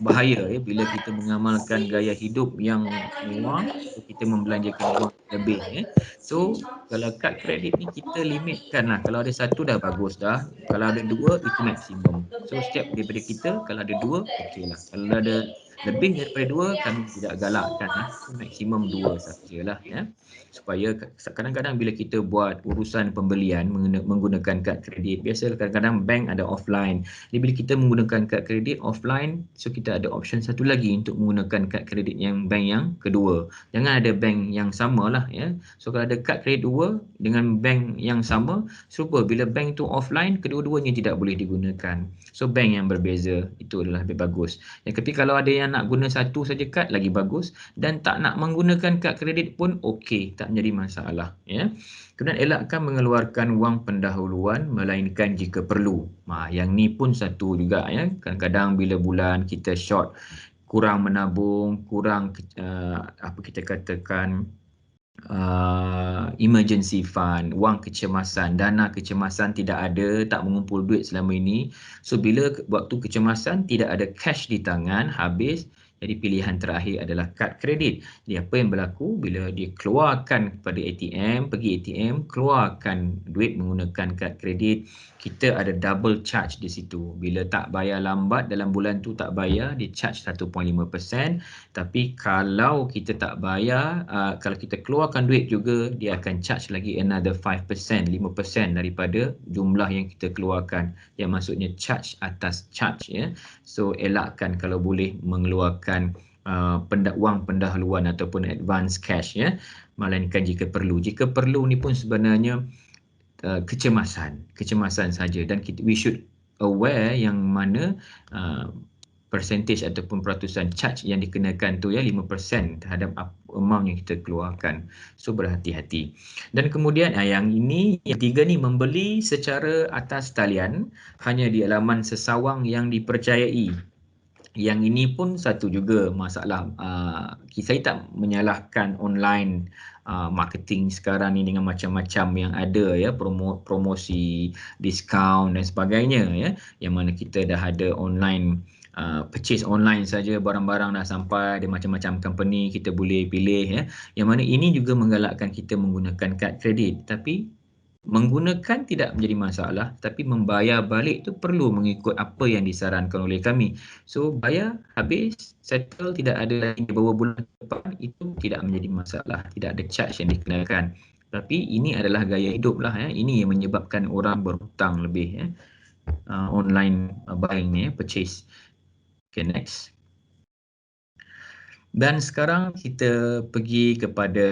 Speaker 2: bahaya ya, bila kita mengamalkan gaya hidup yang mewah, kita membelanjakan wang lebih ya. So kalau kad kredit ni kita limitkan lah. Kalau ada satu dah bagus dah, kalau ada dua itu maksimum. So setiap daripada kita kalau ada dua okey lah. Kalau ada lebih daripada dua kami tidak galakkan lah. Maksimum dua sajalah ya. Supaya kadang-kadang bila kita buat urusan pembelian menggunakan kad kredit, biasa kadang-kadang bank ada offline. Jadi bila kita menggunakan kad kredit offline, so kita ada option satu lagi untuk menggunakan kad kredit yang bank yang kedua. Jangan ada bank yang sama lah ya. So kalau ada kad kredit dua dengan bank yang sama, serupa bila bank tu offline, kedua-duanya tidak boleh digunakan. So bank yang berbeza itu adalah lebih bagus. Tapi kalau ada yang nak guna satu saja kad, lagi bagus, dan tak nak menggunakan kad kredit pun okey, tak menjadi masalah ya. Kemudian elakkan mengeluarkan wang pendahuluan melainkan jika perlu. Yang ni pun satu juga ya. Kadang-kadang bila bulan kita short, kurang menabung, kurang kita katakan emergency fund, wang kecemasan, dana kecemasan tidak ada, tak mengumpul duit selama ini. So bila waktu kecemasan tidak ada cash di tangan, habis, jadi pilihan terakhir adalah kad kredit. Jadi apa yang berlaku bila dia keluarkan pada ATM, pergi ATM, keluarkan duit menggunakan kad kredit, kita ada double charge di situ. Bila tak bayar lambat dalam bulan tu tak bayar, dia charge 1.5%. Tapi kalau kita tak bayar, kalau kita keluarkan duit juga, dia akan charge lagi another 5%, 5% daripada jumlah yang kita keluarkan. Yang maksudnya charge atas charge ya. So elakkan kalau boleh mengeluarkan wang pendahuluan ataupun advance cash ya, melainkan jika perlu. Jika perlu ni pun sebenarnya kecemasan saja, dan we should aware yang mana percentage ataupun peratusan charge yang dikenakan tu ya 5% terhadap amount yang kita keluarkan. So berhati-hati. Dan kemudian yang tiga ni, membeli secara atas talian hanya di laman sesawang yang dipercayai. Yang ini pun satu juga masalah. Saya tak menyalahkan online marketing sekarang ni dengan macam-macam yang ada ya, promosi, diskaun dan sebagainya ya, yang mana kita dah ada online purchase online saja, barang-barang dah sampai, ada macam-macam company kita boleh pilih ya, yang mana ini juga menggalakkan kita menggunakan kad kredit. Tapi menggunakan tidak menjadi masalah, tapi membayar balik tu perlu mengikut apa yang disarankan oleh kami. So bayar habis, settle, tidak ada lagi beberapa bulan depan, itu tidak menjadi masalah, tidak ada charge yang dikenakan. Tapi ini adalah gaya hidup lah ya. Ini yang menyebabkan orang berhutang lebih ya. Online buying ni, purchase. Okay, next. Dan sekarang kita pergi kepada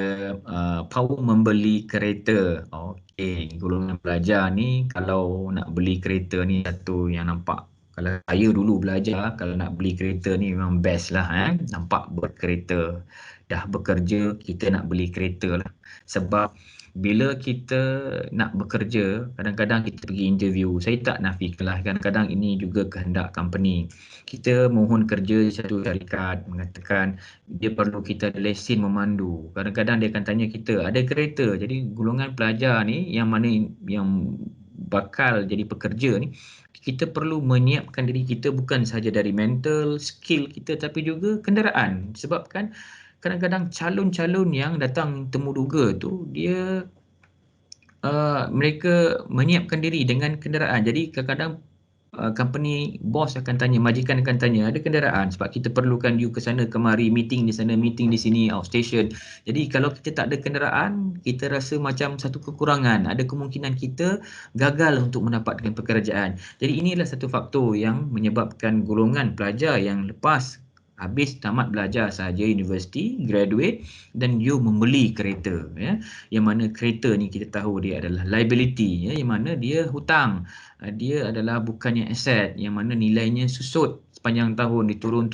Speaker 2: power membeli kereta. Okey, golongan pelajar ni kalau nak beli kereta ni satu yang nampak. Kalau saya dulu belajar, kalau nak beli kereta ni memang best lah nampak berkereta. dah bekerja, kita nak beli kereta lah. Sebab bila kita nak bekerja, kadang-kadang kita pergi interview. Saya tak nafikan lah, kadang-kadang ini juga kehendak company. Kita mohon kerja di satu syarikat, mengatakan dia perlu kita ada lesen memandu. Kadang-kadang dia akan tanya kita, ada kereta. Jadi golongan pelajar ni yang mana yang bakal jadi pekerja ni, kita perlu menyiapkan diri kita bukan sahaja dari mental, skill kita, tapi juga kenderaan. Sebab kan kadang-kadang calon-calon yang datang temuduga tu dia mereka menyiapkan diri dengan kenderaan. Jadi kadang-kadang company bos akan tanya, majikan akan tanya, ada kenderaan sebab kita perlukan you ke sana kemari, meeting di sana, meeting di sini, outstation. Jadi kalau kita tak ada kenderaan, kita rasa macam satu kekurangan. Ada kemungkinan kita gagal untuk mendapatkan pekerjaan. Jadi inilah satu faktor yang menyebabkan golongan pelajar yang lepas habis tamat belajar sahaja universiti, graduate, dan you membeli kereta, ya, yang mana kereta ni kita tahu dia adalah liability, ya, yang mana dia hutang, dia adalah bukannya aset, yang mana nilainya susut sepanjang tahun, turun.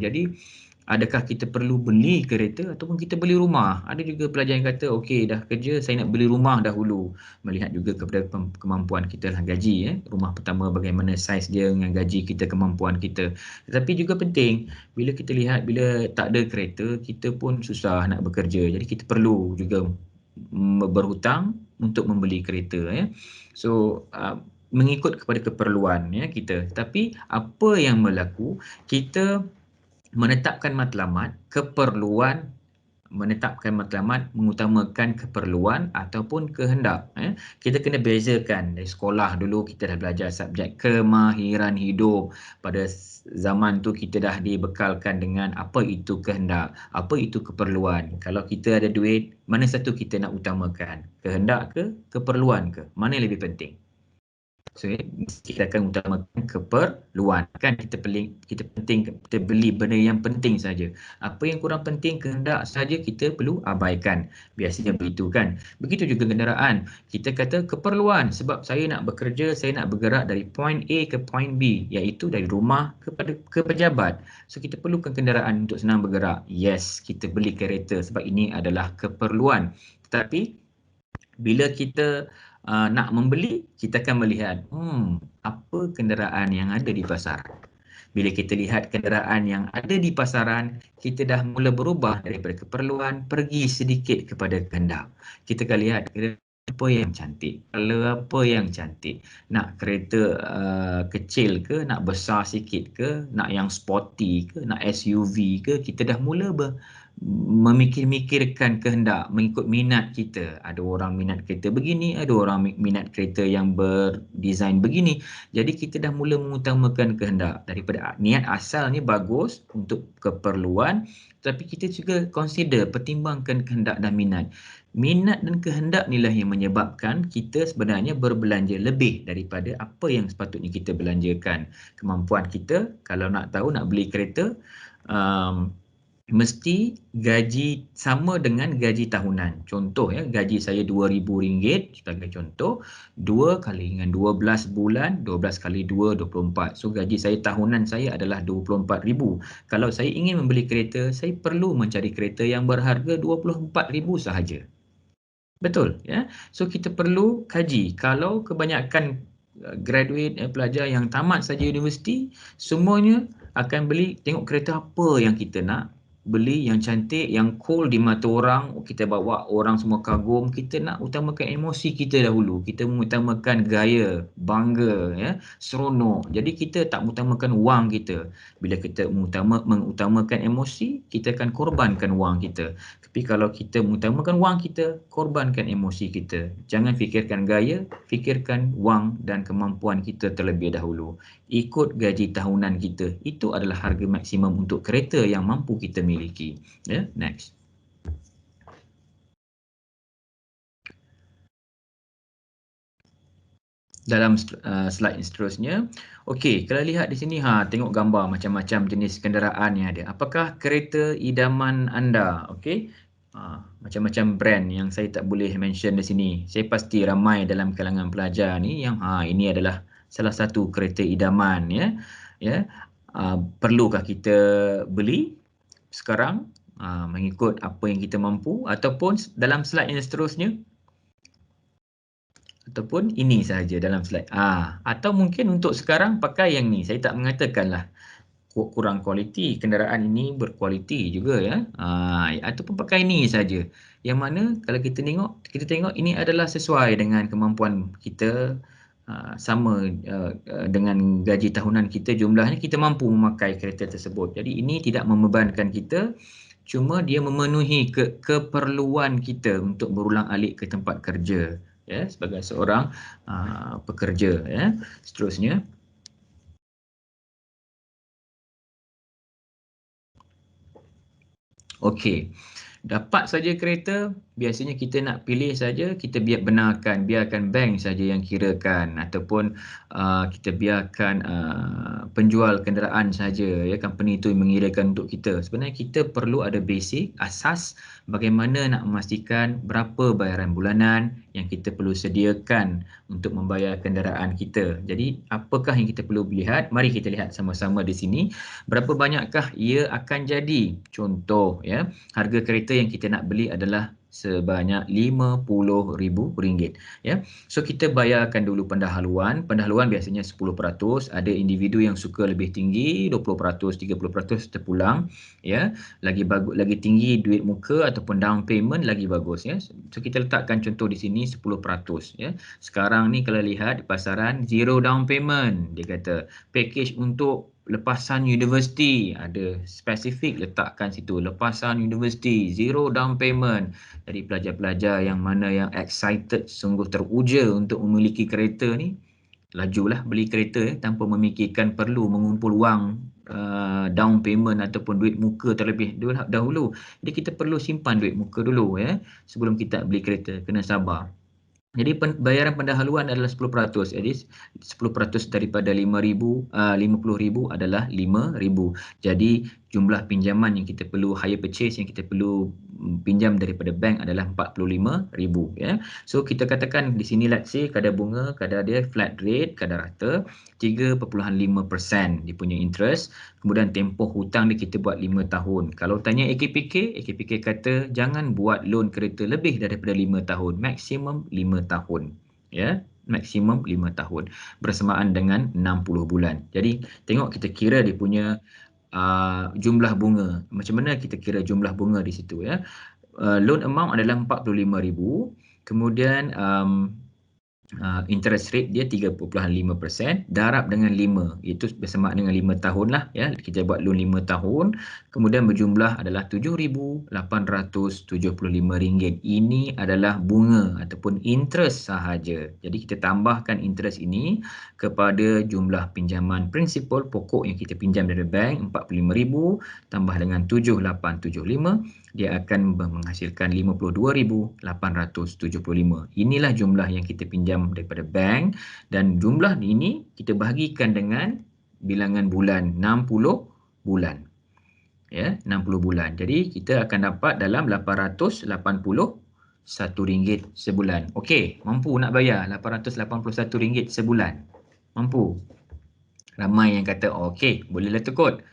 Speaker 2: Jadi adakah kita perlu beli kereta ataupun kita beli rumah? Ada juga pelajar yang kata, okey, dah kerja, saya nak beli rumah dahulu. Melihat juga kepada kemampuan kita lah, gaji, ya. Rumah pertama bagaimana saiz dia dengan gaji kita, kemampuan kita. Tetapi juga penting, bila kita lihat, bila tak ada kereta, kita pun susah nak bekerja. Jadi kita perlu juga berhutang untuk membeli kereta, ya. So mengikut kepada keperluan, ya, kita. Tapi apa yang berlaku, kita menetapkan matlamat mengutamakan keperluan ataupun kehendak. Kita kena bezakan. Dari sekolah dulu kita dah belajar subjek kemahiran hidup. Pada zaman tu kita dah dibekalkan dengan apa itu kehendak, apa itu keperluan. Kalau kita ada duit, mana satu kita nak utamakan? Kehendak ke keperluan ke? Mana yang lebih penting? So kita akan utamakan keperluan. Kan kita beli benda yang penting saja. Apa yang kurang penting, kehendak saja kita perlu abaikan. Biasanya begitu kan. Begitu juga kenderaan. Kita kata keperluan sebab saya nak bekerja, saya nak bergerak dari point A ke point B, iaitu dari rumah ke pejabat. So kita perlukan kenderaan untuk senang bergerak. Yes, kita beli kereta sebab ini adalah keperluan. Tetapi bila kita nak membeli, kita akan melihat apa kenderaan yang ada di pasaran. Bila kita lihat kenderaan yang ada di pasaran, kita dah mula berubah daripada keperluan pergi sedikit kepada kehendak. Kita akan lihat apa yang cantik, color apa yang cantik. Nak kereta kecil ke, nak besar sikit ke, nak yang sporty ke, nak SUV ke, kita dah mula memikir-mikirkan kehendak mengikut minat kita. Ada orang minat kereta begini, ada orang minat kereta yang berdesain begini. Jadi kita dah mula mengutamakan kehendak. Daripada niat asalnya bagus untuk keperluan, tapi kita juga consider, pertimbangkan kehendak dan minat. Minat dan kehendak inilah yang menyebabkan kita sebenarnya berbelanja lebih daripada apa yang sepatutnya kita belanjakan. Kemampuan kita, kalau nak tahu nak beli kereta, mesti gaji sama dengan gaji tahunan. Contoh, ya, gaji saya RM2,000 sebagai contoh, 2 kali dengan 12 bulan, 12 kali 2, 24. So gaji saya tahunan saya adalah RM24,000. Kalau saya ingin membeli kereta, saya perlu mencari kereta yang berharga RM24,000 sahaja. Betul, ya. So kita perlu kaji. Kalau kebanyakan graduate, pelajar yang tamat saja universiti, semuanya akan beli, tengok kereta apa yang kita nak, beli yang cantik, yang cool di mata orang, kita bawa orang semua kagum. Kita nak utamakan emosi kita dahulu. Kita mengutamakan gaya, bangga, ya, seronok. Jadi kita tak mengutamakan wang kita. Bila kita mengutamakan emosi, kita akan korbankan wang kita. Tapi kalau kita mengutamakan wang kita, korbankan emosi kita. Jangan fikirkan gaya, fikirkan wang dan kemampuan kita terlebih dahulu. Ikut gaji tahunan kita. Itu adalah harga maksimum untuk kereta yang mampu kita miliki. Ya, next. Dalam slide seterusnya, okey, kalau lihat di sini, tengok gambar macam-macam jenis kenderaan yang ada. Apakah kereta idaman anda? Okey, macam-macam brand yang saya tak boleh mention di sini. Saya pasti ramai dalam kalangan pelajar ni yang ini adalah salah satu kereta idaman, ya. Perlukah kita beli sekarang? mengikut apa yang kita mampu, ataupun dalam slide yang seterusnya, ataupun ini sahaja dalam slide. Atau mungkin untuk sekarang pakai yang ni. Saya tak mengatakanlah kurang kualiti, kenderaan ini berkualiti juga ya. Ataupun pakai ini saja. Yang mana kalau kita tengok ini adalah sesuai dengan kemampuan kita, sama dengan gaji tahunan kita, jumlahnya kita mampu memakai kereta tersebut. Jadi ini tidak membebankan kita, cuma dia memenuhi keperluan kita untuk berulang-alik ke tempat kerja ya, sebagai seorang pekerja ya. Seterusnya, okey, dapat saja kereta, biasanya kita nak pilih saja, kita biarkan bank saja yang kirakan, ataupun kita biarkan penjual kenderaan saja ya, company itu mengirakan untuk kita. Sebenarnya kita perlu ada basic asas bagaimana nak memastikan berapa bayaran bulanan yang kita perlu sediakan untuk membayar kenderaan kita. Jadi apakah yang kita perlu lihat? Mari kita lihat sama-sama di sini. Berapa banyakkah ia akan jadi? Contoh ya, harga kereta yang kita nak beli adalah sebanyak RM50,000 ya. So kita bayarkan dulu pendahuluan. Pendahuluan biasanya 10%, ada individu yang suka lebih tinggi, 20%, 30% terpulang ya. Lagi tinggi duit muka ataupun down payment lagi bagus ya. So kita letakkan contoh di sini 10% ya. Sekarang ni kalau lihat di pasaran, zero down payment, dia kata package untuk lepasan universiti, ada spesifik letakkan situ, lepasan universiti, zero down payment. Jadi pelajar-pelajar yang mana yang excited, sungguh teruja untuk memiliki kereta ni, lajulah beli kereta tanpa memikirkan perlu mengumpul wang down payment ataupun duit muka terlebih dahulu. Jadi kita perlu simpan duit muka dulu ya, sebelum kita beli kereta, kena sabar. Jadi bayaran pendahuluan adalah 10%. Jadi 10% daripada RM50,000 adalah RM5,000. Jadi jumlah pinjaman yang kita perlu, hire purchase yang kita perlu pinjam daripada bank adalah RM45,000 ya. So kita katakan di sini, let's say kadar bunga, kadar dia flat rate, kadar rata 3.5% dia punya interest. Kemudian tempoh hutang dia kita buat 5 tahun. Kalau tanya AKPK kata jangan buat loan kereta lebih daripada 5 tahun, maksimum 5 tahun ya, maksimum 5 tahun bersamaan dengan 60 bulan. Jadi tengok kita kira dia punya jumlah bunga. Macam mana kita kira jumlah bunga di situ ya. Loan amount adalah RM45,000, kemudian interest rate dia 3.5%, darab dengan 5, iaitu bersamaan dengan 5 tahun lah ya. Kita buat loan 5 tahun, kemudian berjumlah adalah RM7,875. Ini adalah bunga ataupun interest sahaja. Jadi kita tambahkan interest ini kepada jumlah pinjaman prinsipal pokok yang kita pinjam dari bank, RM45,000 tambah dengan 7,875, dia akan menghasilkan RM52,875. Inilah jumlah yang kita pinjam daripada bank, dan jumlah ini kita bahagikan dengan bilangan bulan, 60 bulan. Ya, 60 bulan. Jadi kita akan dapat dalam RM881 sebulan. Okey, mampu nak bayar RM881 sebulan? Mampu? Ramai yang kata okey, bolehlah tukut.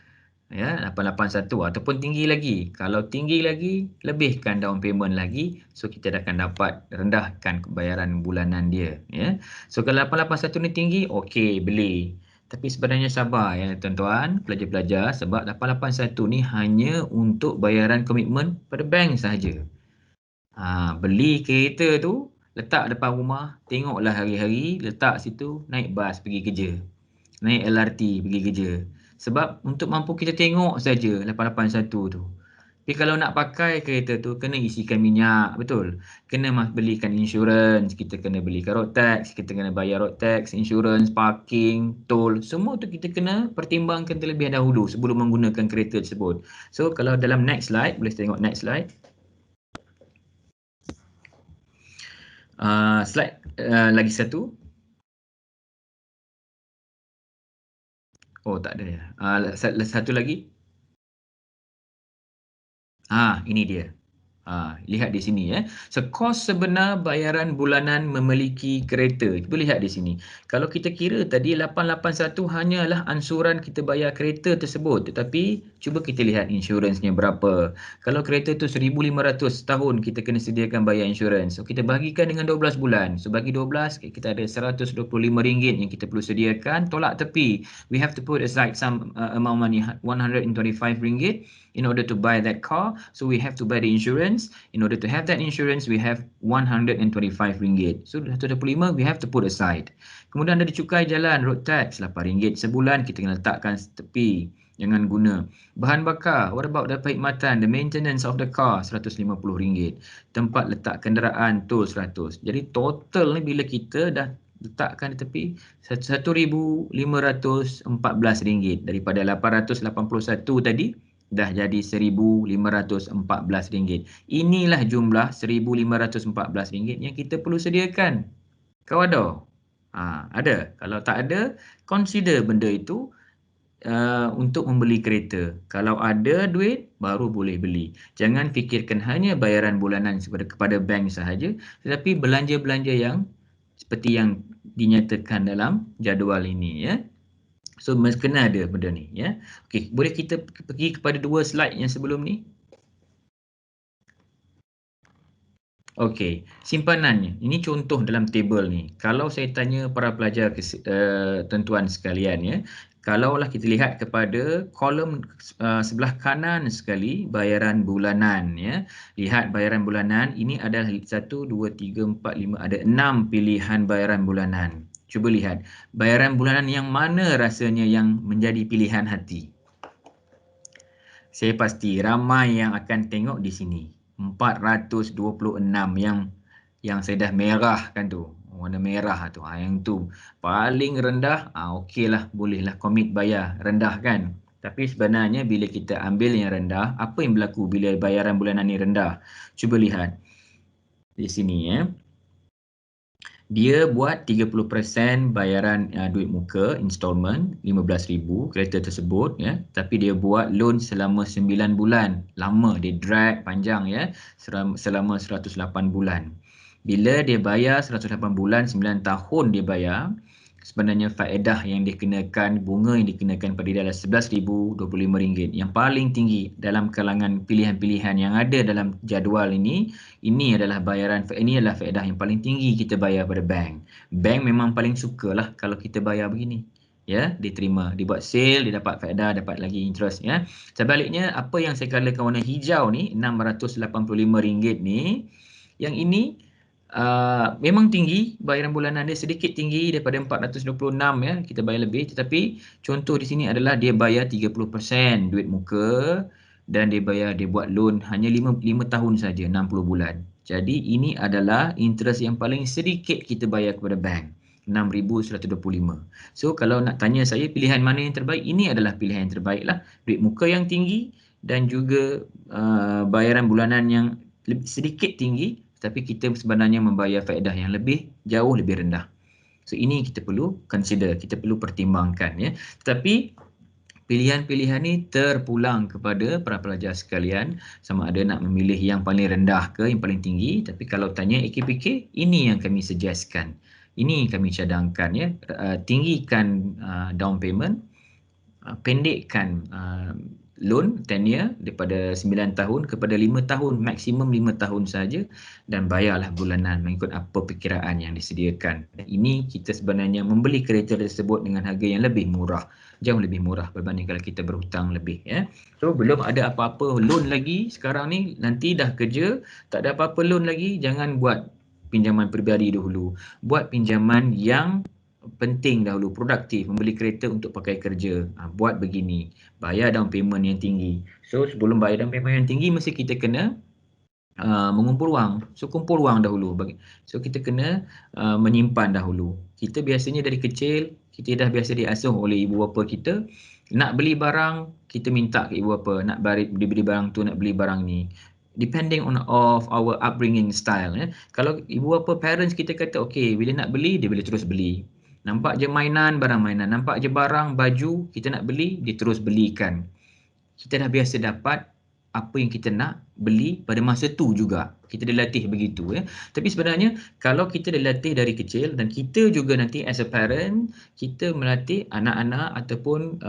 Speaker 2: Ya, 881 ataupun tinggi lagi. Kalau tinggi lagi, lebihkan down payment lagi, so kita akan dapat rendahkan bayaran bulanan dia ya. So kalau 881 ni tinggi, okey, beli. Tapi sebenarnya sabar ya tuan-tuan, pelajar-pelajar, sebab 881 ni hanya untuk bayaran komitmen pada bank sahaja. Beli kereta tu, letak depan rumah, tengoklah hari-hari, letak situ, naik bas pergi kerja, naik LRT pergi kerja. Sebab untuk mampu kita tengok saja 881 tu. Tapi kalau nak pakai kereta tu, kena isikan minyak, betul? Kena belikan insurans, kita kena belikan road tax, kita kena bayar road tax, insurans, parking, tol. Semua tu kita kena pertimbangkan terlebih dahulu sebelum menggunakan kereta tersebut. So kalau dalam next slide, boleh tengok next slide. Slide lagi satu. Oh, tak ada ya. Satu lagi. Ini dia. Lihat di sini ya. So kos sebenar bayaran bulanan memiliki kereta. Cuba lihat di sini. Kalau kita kira tadi 881 hanyalah ansuran kita bayar kereta tersebut. Tetapi cuba kita lihat insuransnya berapa. Kalau kereta tu 1,500 tahun kita kena sediakan bayar insurans. So kita bagikan dengan 12 bulan. So bagi 12 kita ada RM125 yang kita perlu sediakan. Tolak tepi. We have to put aside some amount money, RM125 in order to buy that car. So we have to buy the insurance. In order to have that insurance, we have RM125. So 125 we have to put aside. Kemudian ada cukai jalan, road tax, RM8 sebulan kita kena letakkan tepi. Jangan guna. Bahan bakar, what about the perkhidmatan, the maintenance of the car, RM150. Tempat letak kenderaan, tol 100. Jadi total ni bila kita dah letakkan di tepi RM1,514 daripada RM881 tadi dah jadi RM1,514. Inilah jumlah RM1,514 yang kita perlu sediakan. Kau ada? Ada. Kalau tak ada, consider benda itu untuk membeli kereta. Kalau ada duit, baru boleh beli. Jangan fikirkan hanya bayaran bulanan kepada bank sahaja, tetapi belanja-belanja yang seperti yang dinyatakan dalam jadual ini ya. So kena ada benda ni ya. Okey, boleh kita pergi kepada dua slide yang sebelum ni? Okey, simpanannya. Ini contoh dalam table ni. Kalau saya tanya para pelajar tuan-tuan sekalian ya, kalaulah kita lihat kepada kolom sebelah kanan sekali bayaran bulanan ya. Lihat bayaran bulanan ini adalah 1 2 3 4 5 ada 6 pilihan bayaran bulanan. Cuba lihat, bayaran bulanan yang mana rasanya yang menjadi pilihan hati? Saya pasti ramai yang akan tengok di sini. 426 yang saya dah merahkan tu. Warna merah tu. Yang tu paling rendah, okeylah, bolehlah komit bayar. Rendah kan? Tapi sebenarnya bila kita ambil yang rendah, apa yang berlaku bila bayaran bulanan ni rendah? Cuba lihat di sini ya. Dia buat 30% bayaran duit muka installment RM15,000 kereta tersebut ya, tapi dia buat loan selama 9 bulan. Lama, dia drag panjang ya, selama 108 bulan. Bila dia bayar 108 bulan, 9 tahun dia bayar, sebenarnya faedah yang dikenakan, bunga yang dikenakan pada dia adalah RM11,025. Yang paling tinggi dalam kalangan pilihan-pilihan yang ada dalam jadual ini adalah faedah yang paling tinggi kita bayar pada bank. Bank memang paling sukalah kalau kita bayar begini. Ya, diterima, dibuat sale, dia dapat faedah, dapat lagi interest ya. Sebaliknya, apa yang saya katakan warna hijau ni, RM685 ni, yang ini memang tinggi, bayaran bulanan dia sedikit tinggi daripada 426 ya, kita bayar lebih, tetapi contoh di sini adalah dia bayar 30% duit muka dan dia buat loan hanya 5 tahun saja, 60 bulan. Jadi ini adalah interest yang paling sedikit kita bayar kepada bank, RM6,125. So kalau nak tanya saya pilihan mana yang terbaik, ini adalah pilihan yang terbaik lah. Duit muka yang tinggi dan juga bayaran bulanan yang sedikit tinggi, tapi kita sebenarnya membayar faedah yang jauh lebih rendah. So ini kita perlu consider, kita perlu pertimbangkan ya. Tetapi pilihan-pilihan ni terpulang kepada para pelajar sekalian sama ada nak memilih yang paling rendah ke yang paling tinggi. Tapi kalau tanya AKPK, ini yang kami suggestkan. Ini yang kami cadangkan ya. Tinggikan down payment, pendekkan loan tenure daripada 9 tahun kepada 5 tahun, maksimum 5 tahun saja, dan bayarlah bulanan mengikut apa perkiraan yang disediakan. Ini kita sebenarnya membeli kereta tersebut dengan harga yang lebih murah, jauh lebih murah berbanding kalau kita berhutang lebih ya. So belum ada apa-apa loan lagi sekarang ni, nanti dah kerja tak ada apa-apa loan lagi, jangan buat pinjaman peribadi dahulu. Buat pinjaman yang penting dahulu, produktif, membeli kereta untuk pakai kerja. Buat begini, bayar down payment yang tinggi. So sebelum bayar down payment yang tinggi, mesti kita kena mengumpul wang. So kumpul wang dahulu. So kita kena menyimpan dahulu. Kita biasanya dari kecil, kita dah biasa diasuh oleh ibu bapa kita. Nak beli barang, kita minta ke ibu bapa, nak beli barang tu, nak beli barang ni. Depending on our upbringing style ya. Kalau ibu bapa parents kita kata okey, bila nak beli dia boleh terus beli. Nampak je mainan, barang mainan. Nampak je barang, baju, kita nak beli, dia terus belikan. Kita dah biasa dapat apa yang kita nak beli pada masa tu juga. Kita dilatih begitu ya. Tapi sebenarnya kalau kita dilatih dari kecil dan kita juga nanti as a parent, kita melatih anak-anak ataupun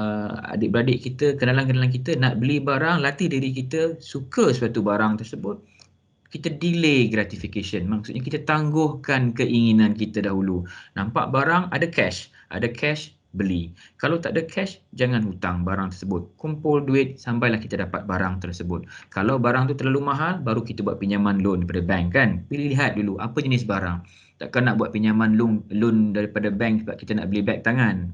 Speaker 2: adik-beradik kita, kenalan-kenalan kita nak beli barang, latih diri kita suka suatu barang tersebut, kita delay gratification. Maksudnya kita tangguhkan keinginan kita dahulu. Nampak barang ada cash beli. Kalau tak ada cash, jangan hutang barang tersebut. Kumpul duit sampailah kita dapat barang tersebut. Kalau barang tu terlalu mahal, baru kita buat pinjaman loan daripada bank kan. Pilih lihat dulu apa jenis barang. Takkan nak buat pinjaman loan daripada bank sebab kita nak beli beg tangan.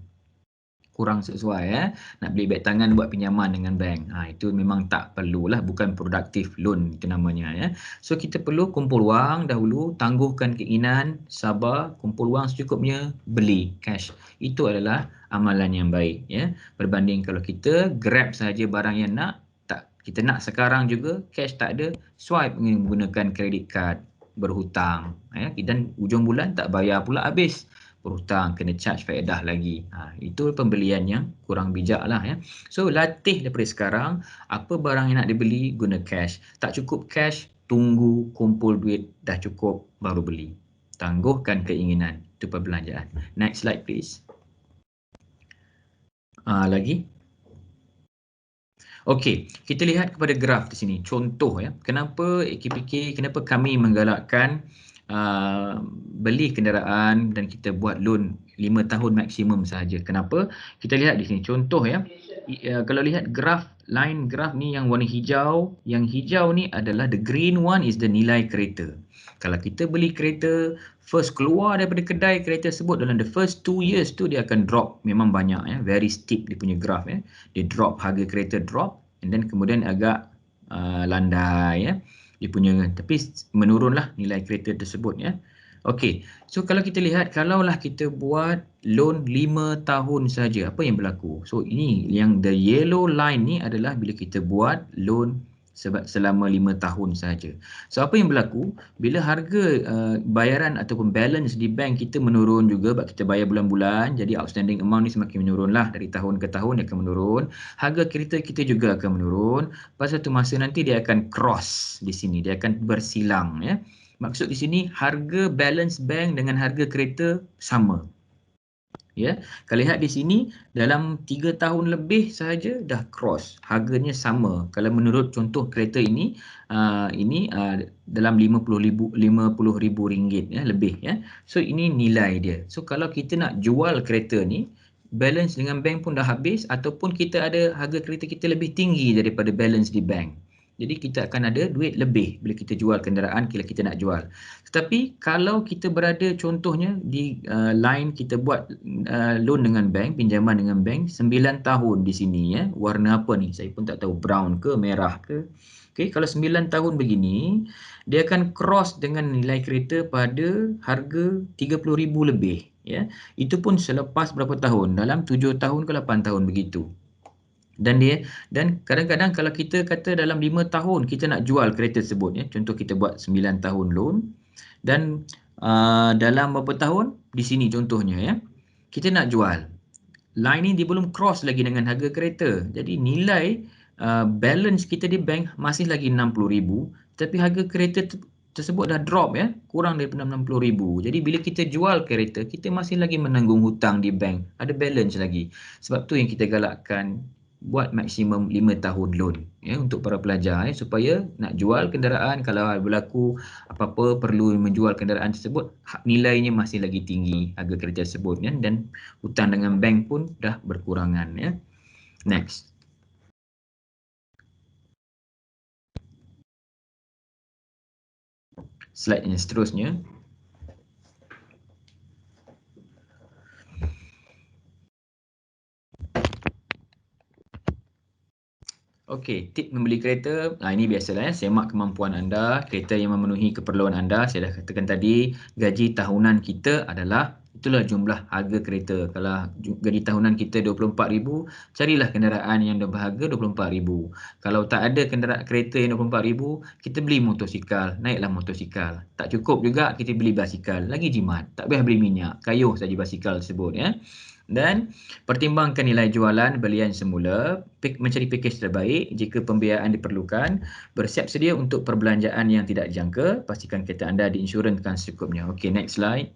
Speaker 2: Kurang sesuai nak beli beg tangan buat pinjaman dengan bank. Itu memang tak perlulah, bukan produktif loan itu namanya ya. So kita perlu kumpul wang dahulu, tangguhkan keinginan, sabar, kumpul wang secukupnya, beli cash. Itu adalah amalan yang baik ya. Berbanding kalau kita grab saja barang yang nak, tak kita nak sekarang juga, cash tak ada, swipe menggunakan credit card, berhutang ya, dan ujung bulan tak bayar pula habis. Berhutang, kena charge faedah lagi. Itu pembelian yang kurang bijak lah ya. So latih daripada sekarang, apa barang yang nak dibeli, guna cash. Tak cukup cash, tunggu kumpul duit dah cukup baru beli. Tangguhkan keinginan, itu perbelanjaan. Next slide please. Lagi. Okey, kita lihat kepada graf di sini. Contoh ya, kenapa AKPK, kenapa kami menggalakkan beli kenderaan dan kita buat loan 5 tahun maksimum sahaja. Kenapa? Kita lihat di sini contoh ya. Kalau lihat graf, line graf ni yang warna hijau, yang hijau ni adalah the green one is the nilai kereta. Kalau kita beli kereta, first keluar daripada kedai kereta tersebut, dalam the first 2 years tu dia akan drop, memang banyak ya, very steep dia punya graf ya. Dia drop, harga kereta drop, and then kemudian agak landai ya. Dia punya, tapi menurunlah nilai kereta tersebut ya. Okey, so kalau kita lihat, kalaulah kita buat loan 5 tahun saja, apa yang berlaku? So ini yang the yellow line ni adalah bila kita buat loan selama 5 tahun saja. So apa yang berlaku? Bila harga bayaran ataupun balance di bank kita menurun juga, sebab kita bayar bulan-bulan, jadi outstanding amount ni semakin menurunlah, dari tahun ke tahun dia akan menurun. Harga kereta kita juga akan menurun. Pada satu masa nanti dia akan cross di sini, dia akan bersilang ya. Maksud di sini harga balance bank dengan harga kereta sama. Ya, kalau lihat di sini dalam 3 tahun lebih sahaja dah cross, harganya sama. Kalau menurut contoh kereta ini dalam 50,000 ringgit ya, lebih ya. So ini nilai dia. So kalau kita nak jual kereta ni, balance dengan bank pun dah habis, ataupun kita ada harga kereta kita lebih tinggi daripada balance di bank. Jadi kita akan ada duit lebih bila kita jual kenderaan, bila kita nak jual. Tetapi kalau kita berada contohnya di line kita buat loan dengan bank, pinjaman dengan bank 9 tahun di sini ya. Warna apa ni? Saya pun tak tahu, brown ke merah ke. Okey, kalau 9 tahun begini, dia akan cross dengan nilai kereta pada harga 30,000 lebih ya. Itu pun selepas berapa tahun? Dalam 7 tahun ke 8 tahun begitu. Dan kadang-kadang kalau kita kata dalam 5 tahun kita nak jual kereta tersebut ya, contoh kita buat 9 tahun loan dan dalam berapa tahun di sini contohnya ya, kita nak jual, line ni dia belum cross lagi dengan harga kereta, jadi nilai balance kita di bank masih lagi 60,000, tapi harga kereta tersebut dah drop ya, kurang daripada 60,000. Jadi bila kita jual kereta, kita masih lagi menanggung hutang di bank, ada balance lagi. Sebab tu yang kita galakkan buat maksimum 5 tahun loan ya, untuk para pelajar ya, supaya nak jual kenderaan, kalau berlaku apa-apa perlu menjual kenderaan tersebut, nilainya masih lagi tinggi harga kereta tersebut ya, dan hutang dengan bank pun dah berkurangan ya. Next. Slide yang seterusnya. Okey, tip membeli kereta, ini biasalah ya, semak kemampuan anda, kereta yang memenuhi keperluan anda. Saya dah katakan tadi, gaji tahunan kita adalah, itulah jumlah harga kereta. Kalau gaji tahunan kita 24,000, carilah kenderaan yang berharga 24,000. Kalau tak ada kereta yang 24,000, kita beli motosikal, naiklah motosikal. Tak cukup juga, kita beli basikal, lagi jimat, tak payah beli minyak, kayuh saja basikal tersebut ya. Dan pertimbangkan nilai jualan belian semula, mencari pakej terbaik jika pembiayaan diperlukan, bersiap sedia untuk perbelanjaan yang tidak dijangka, pastikan kereta anda diinsurans secukupnya. Okey, next slide.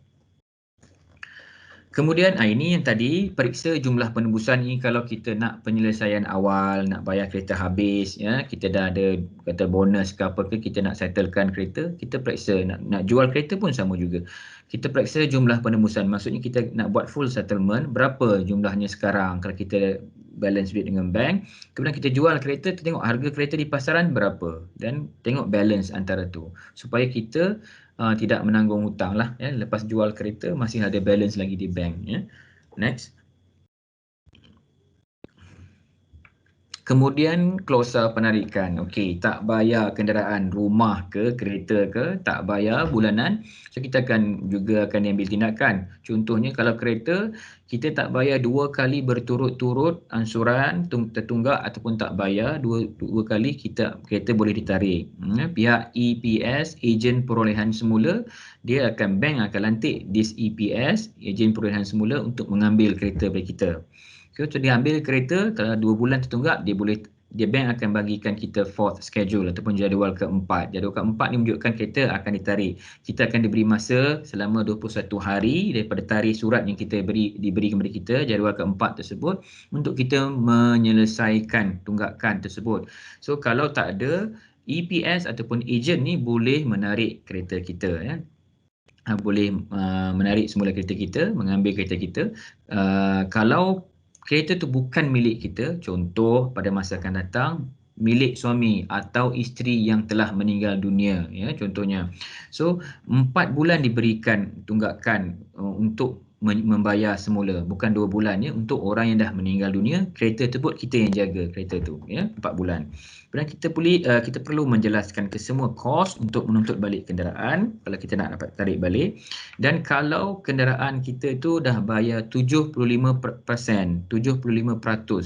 Speaker 2: Kemudian ini yang tadi, periksa jumlah penembusan ni kalau kita nak penyelesaian awal, nak bayar kereta habis, ya, kita dah ada kata bonus ke apa ke, kita nak settlekan kereta, kita periksa, nak jual kereta pun sama juga. Kita periksa jumlah penembusan, maksudnya kita nak buat full settlement, berapa jumlahnya sekarang kalau kita balance duit dengan bank, kemudian kita jual kereta, kita tengok harga kereta di pasaran berapa dan tengok balance antara tu supaya kita tidak menanggung hutang lah, ya. Lepas jual kereta masih ada balance lagi di bank, ya. Next. Kemudian klausa penarikan. Okey, tak bayar kenderaan rumah ke kereta ke, tak bayar bulanan. So kita juga akan ambil tindakan. Contohnya kalau kereta kita tak bayar 2 kali berturut-turut ansuran tertunggak ataupun tak bayar dua kali, kereta boleh ditarik. Pihak EPS, ejen perolehan semula, bank akan lantik this EPS, ejen perolehan semula, untuk mengambil kereta dari kita. So dia ambil kereta, kalau 2 bulan tertunggak, bank akan bagikan kita fourth schedule ataupun jadual keempat. Jadual keempat ni menunjukkan kereta akan ditarik. Kita akan diberi masa selama 21 hari daripada tarikh surat yang diberi kepada kita, jadual keempat tersebut, untuk kita menyelesaikan tunggakan tersebut. So kalau tak ada, EPS ataupun ejen ni boleh menarik kereta kita, ya. Boleh menarik semula kereta kita, mengambil kereta kita. Kalau kereta tu bukan milik kita, contoh pada masa akan datang milik suami atau isteri yang telah meninggal dunia, ya, contohnya. So 4 bulan diberikan tunggakan untuk membayar semula, bukan 2 bulan, ya, untuk orang yang dah meninggal dunia. Kereta tersebut kita yang jaga kereta tu, ya, 4 bulan. Dan kita perlu menjelaskan kesemua kos untuk menuntut balik kenderaan kalau kita nak dapat tarik balik. Dan kalau kenderaan kita tu dah bayar 75%,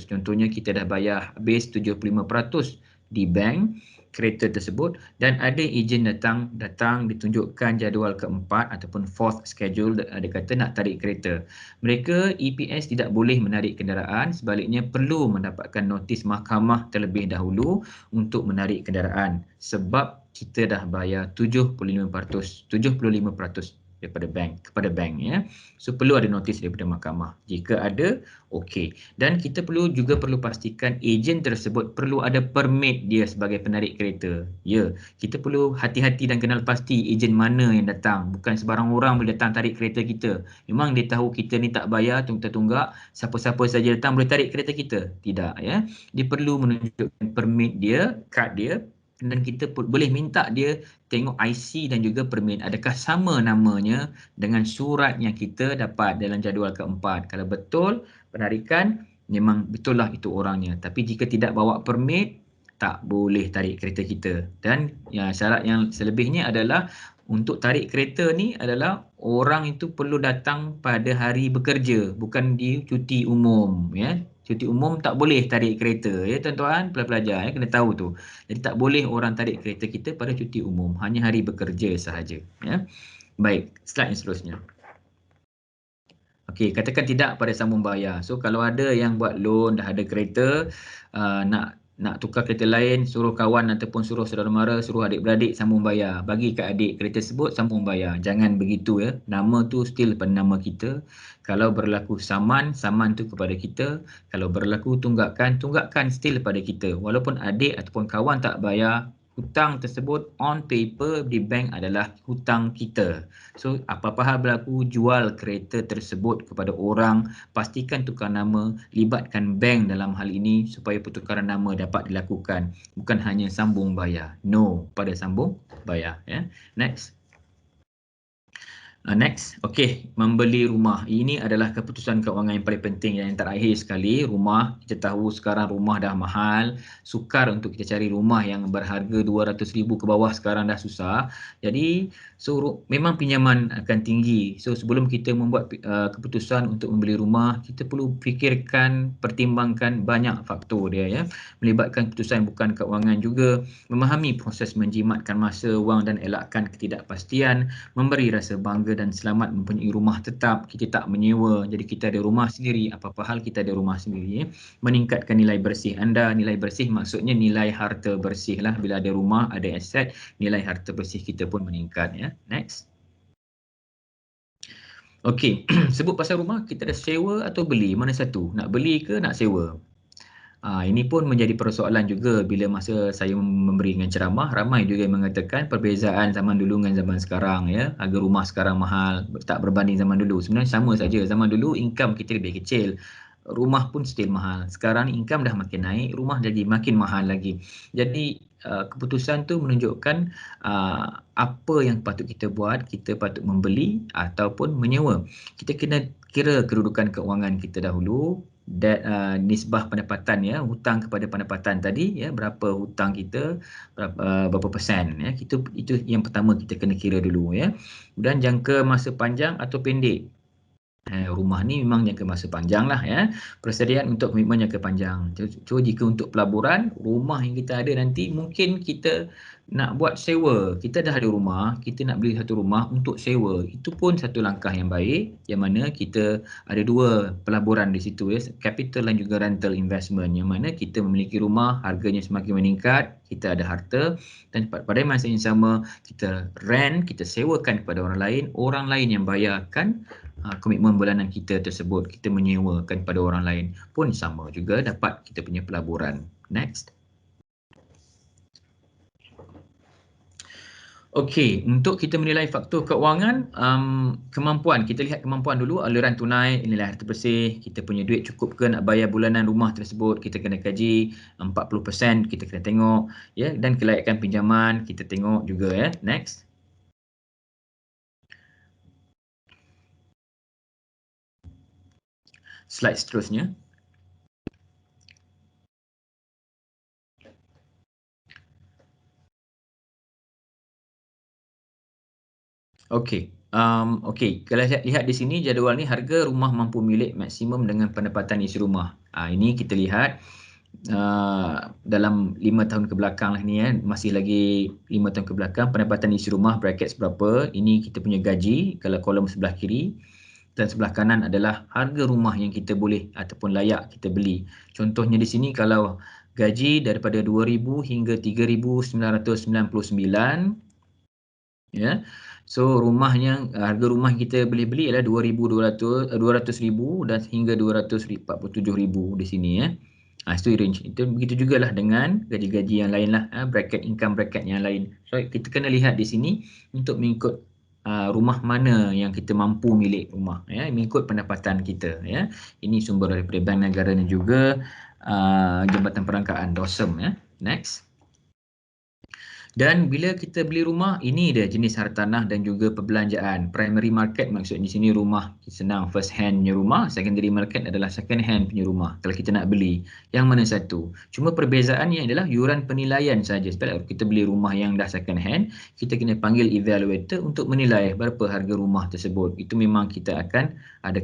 Speaker 2: contohnya kita dah bayar habis 75% di bank kereta tersebut, dan ada ejen datang ditunjukkan jadual keempat ataupun fourth schedule, ada kata nak tarik kereta, mereka EPS tidak boleh menarik kenderaan, sebaliknya perlu mendapatkan notis mahkamah terlebih dahulu untuk menarik kenderaan sebab kita dah bayar 75% kepada bank, ya. So perlu ada notis daripada mahkamah. Jika ada, okey. Dan kita juga perlu pastikan ejen tersebut perlu ada permit dia sebagai penarik kereta. Ya, kita perlu hati-hati dan kenal pasti ejen mana yang datang. Bukan sebarang orang boleh datang tarik kereta kita. Memang dia tahu kita ni tak bayar tertunggak, siapa-siapa saja datang boleh tarik kereta kita. Tidak, ya. Dia perlu menunjukkan permit dia, kad dia, dan kita boleh minta dia tengok IC dan juga permit adakah sama namanya dengan surat yang kita dapat dalam jadual keempat. Kalau betul penarikan, memang betul lah itu orangnya. Tapi jika tidak bawa permit, tak boleh tarik kereta kita. Dan ya, syarat yang selebihnya adalah untuk tarik kereta ni adalah orang itu perlu datang pada hari bekerja, bukan di cuti umum, ya. Cuti umum tak boleh tarik kereta, ya tuan-tuan pelajar, ya, kena tahu tu. Jadi tak boleh orang tarik kereta kita pada cuti umum, hanya hari bekerja sahaja, ya. Baik, slide yang seterusnya. Okey, katakan tidak pada sambung bayar. So kalau ada yang buat loan, dah ada kereta, nak tukar kereta lain, suruh kawan ataupun suruh saudara mara, suruh adik-beradik sambung bayar. Bagi kat adik kereta sebut, sambung bayar. Jangan begitu, ya. Nama tu still pada nama kita. Kalau berlaku saman tu kepada kita. Kalau berlaku tunggakan still pada kita. Walaupun adik ataupun kawan tak bayar, hutang tersebut on paper di bank adalah hutang kita. So apa-apa hal berlaku, jual kereta tersebut kepada orang, pastikan tukar nama, libatkan bank dalam hal ini supaya pertukaran nama dapat dilakukan. Bukan hanya sambung bayar. No pada sambung bayar, ya. Next. Next, okey, membeli rumah. Ini adalah keputusan keuangan yang paling penting yang terakhir sekali. Rumah, kita tahu sekarang rumah dah mahal. Sukar untuk kita cari rumah yang berharga 200,000 ke bawah sekarang dah susah. Jadi, memang pinjaman akan tinggi. So, sebelum kita membuat keputusan untuk membeli rumah, kita perlu pertimbangkan banyak faktor dia, ya. Melibatkan keputusan bukan keuangan juga, memahami proses menjimatkan masa, wang dan elakkan ketidakpastian, memberi rasa bangga dan selamat mempunyai rumah tetap, kita tak menyewa, jadi kita ada rumah sendiri, apa-apa hal kita ada rumah sendiri. Meningkatkan nilai bersih anda. Nilai bersih maksudnya nilai harta bersih lah. Bila ada rumah, ada aset, nilai harta bersih kita pun meningkat ya. Next. Okey, sebut pasal rumah, kita ada sewa atau beli? Mana satu? Nak beli ke nak sewa? Ini pun menjadi persoalan juga bila masa saya memberi dengan ceramah, ramai juga yang mengatakan perbezaan zaman dulu dengan zaman sekarang ya. Harga rumah sekarang mahal, tak berbanding zaman dulu. Sebenarnya sama saja. Zaman dulu income kita lebih kecil, rumah pun still mahal. Sekarang income dah makin naik, rumah jadi makin mahal lagi. Jadi keputusan tu menunjukkan apa yang patut kita buat, kita patut membeli ataupun menyewa. Kita kena kira kedudukan keuangan kita dahulu, nisbah pendapatan ya, hutang kepada pendapatan tadi ya, berapa hutang kita, berapa persen ya, itu yang pertama kita kena kira dulu ya. Dan jangka masa panjang atau pendek. Rumah ni memang jangka masa panjang lah ya, persediaan untuk komitmen jangka panjang. So jika untuk pelaburan, rumah yang kita ada nanti mungkin kita nak buat sewa, kita dah ada rumah, kita nak beli satu rumah untuk sewa, itu pun satu langkah yang baik, yang mana kita ada dua pelaburan di situ ya, capital dan juga rental investment, yang mana kita memiliki rumah, harganya semakin meningkat, kita ada harta, dan pada masa yang sama kita rent, kita sewakan kepada orang lain yang bayarkan komitmen bulanan kita tersebut, kita menyewakan pada orang lain pun sama juga dapat kita punya pelaburan. Next. Okey, untuk kita menilai faktor keuangan, kemampuan, kita lihat kemampuan dulu, aliran tunai, nilai harta bersih, kita punya duit cukup ke nak bayar bulanan rumah tersebut, kita kena kaji, 40% kita kena tengok ya, dan kelayakan pinjaman kita tengok juga ya. Next. Slide seterusnya. Okey. Okey, kalau lihat di sini jadual ni, harga rumah mampu milik maksimum dengan pendapatan isi rumah. Ini kita lihat dalam 5 tahun ke belakang lah ni masih lagi 5 tahun ke belakang, pendapatan isi rumah bracket berapa, ini kita punya gaji kalau kolom sebelah kiri, dan sebelah kanan adalah harga rumah yang kita boleh ataupun layak kita beli. Contohnya di sini kalau gaji daripada 2,000 hingga 3,999 ya. So rumahnya, harga rumah kita boleh beli adalah 200,000 dan hingga 247,000 di sini ya. Itu range. Itu begitu jugalah dengan gaji-gaji yang lain lah, bracket income bracket yang lain. So kita kena lihat di sini untuk mengikut rumah mana yang kita mampu milik rumah ya, mengikut pendapatan kita ya. Ini sumber daripada Bank Negara dan juga Jabatan Perangkaan DOSM ya. Next. Dan bila kita beli rumah, ini dia jenis hartanah dan juga perbelanjaan. Primary market maksud di sini rumah, senang, first hand punya rumah. Secondary market adalah second hand punya rumah kalau kita nak beli. Yang mana satu? Cuma perbezaannya adalah yuran penilaian saja. Sebab kita beli rumah yang dah second hand, kita kena panggil evaluator untuk menilai berapa harga rumah tersebut. Itu memang kita akan ada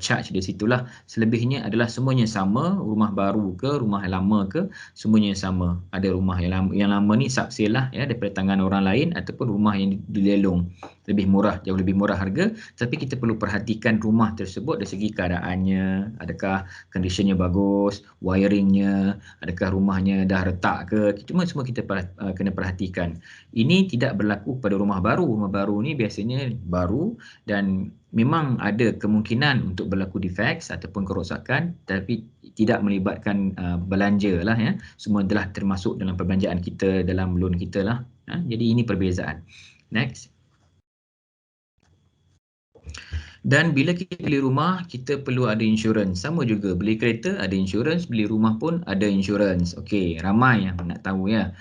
Speaker 2: charge di situlah. Selebihnya adalah semuanya sama, rumah baru ke, rumah lama ke, semuanya sama. Ada rumah yang lama ni subsale lah ya, daripada tangan orang lain, ataupun rumah yang dilelong, lebih murah, jauh lebih murah harga, tapi kita perlu perhatikan rumah tersebut dari segi keadaannya, adakah conditionnya bagus, wiringnya, adakah rumahnya dah retak ke, semua kita kena perhatikan. Ini tidak berlaku pada rumah baru. Rumah baru ni biasanya baru dan memang ada kemungkinan untuk berlaku defects ataupun kerosakan, tapi tidak melibatkan belanja lah ya. Semua telah termasuk dalam perbelanjaan kita, dalam loan kita lah. Jadi ini perbezaan. Next. Dan bila kita beli rumah, kita perlu ada insurans. Sama juga, beli kereta ada insurans, beli rumah pun ada insurans. Okey, ramai yang nak tahu ya.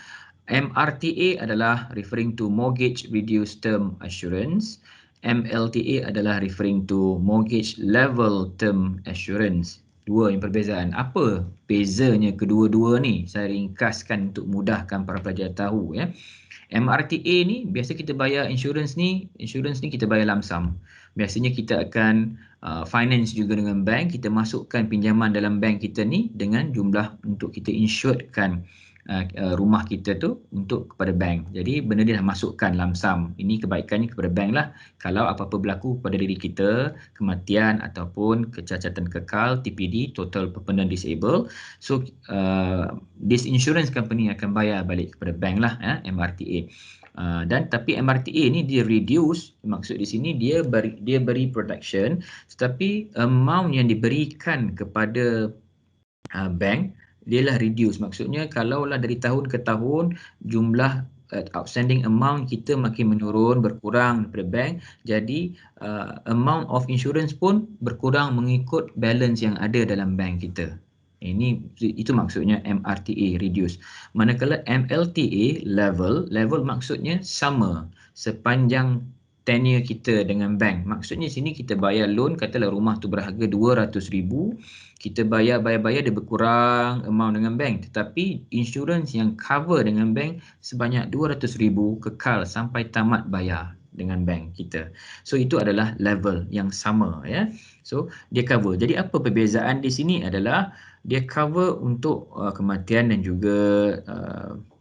Speaker 2: MRTA adalah referring to Mortgage Reduced Term Assurance. MLTA adalah referring to Mortgage Level Term Assurance. Dua yang perbezaan. Apa bezanya kedua-dua ni? Saya ringkaskan untuk mudahkan para pelajar tahu ya. MRTA ni biasa kita bayar insurans ni kita bayar lump sum. Biasanya kita akan finance juga dengan bank, kita masukkan pinjaman dalam bank kita ni dengan jumlah untuk kita insuredkan rumah kita tu untuk kepada bank. Jadi benda dia dah masukkan lump sum. Ini kebaikannya kepada bank lah. Kalau apa-apa berlaku pada diri kita, kematian ataupun kecacatan kekal, TPD, total permanent disable, so this insurance company akan bayar balik kepada bank lah, MRTA. Dan tapi MRTA ni dia reduce, maksud di sini dia beri protection, tetapi amount yang diberikan kepada bank dialah reduce. Maksudnya kalaulah dari tahun ke tahun jumlah outstanding amount kita makin menurun, berkurang daripada bank, jadi amount of insurance pun berkurang mengikut balance yang ada dalam bank kita. Itu maksudnya MRTA reduce. Manakala MLTA level maksudnya sama sepanjang tenure kita dengan bank. Maksudnya sini kita bayar loan, katalah rumah tu berharga 200,000, kita bayar dia berkurang amount dengan bank, tetapi insurans yang cover dengan bank sebanyak 200,000 kekal sampai tamat bayar dengan bank kita. So itu adalah level yang sama, ya. So dia cover. Jadi apa perbezaan di sini adalah dia cover untuk kematian dan juga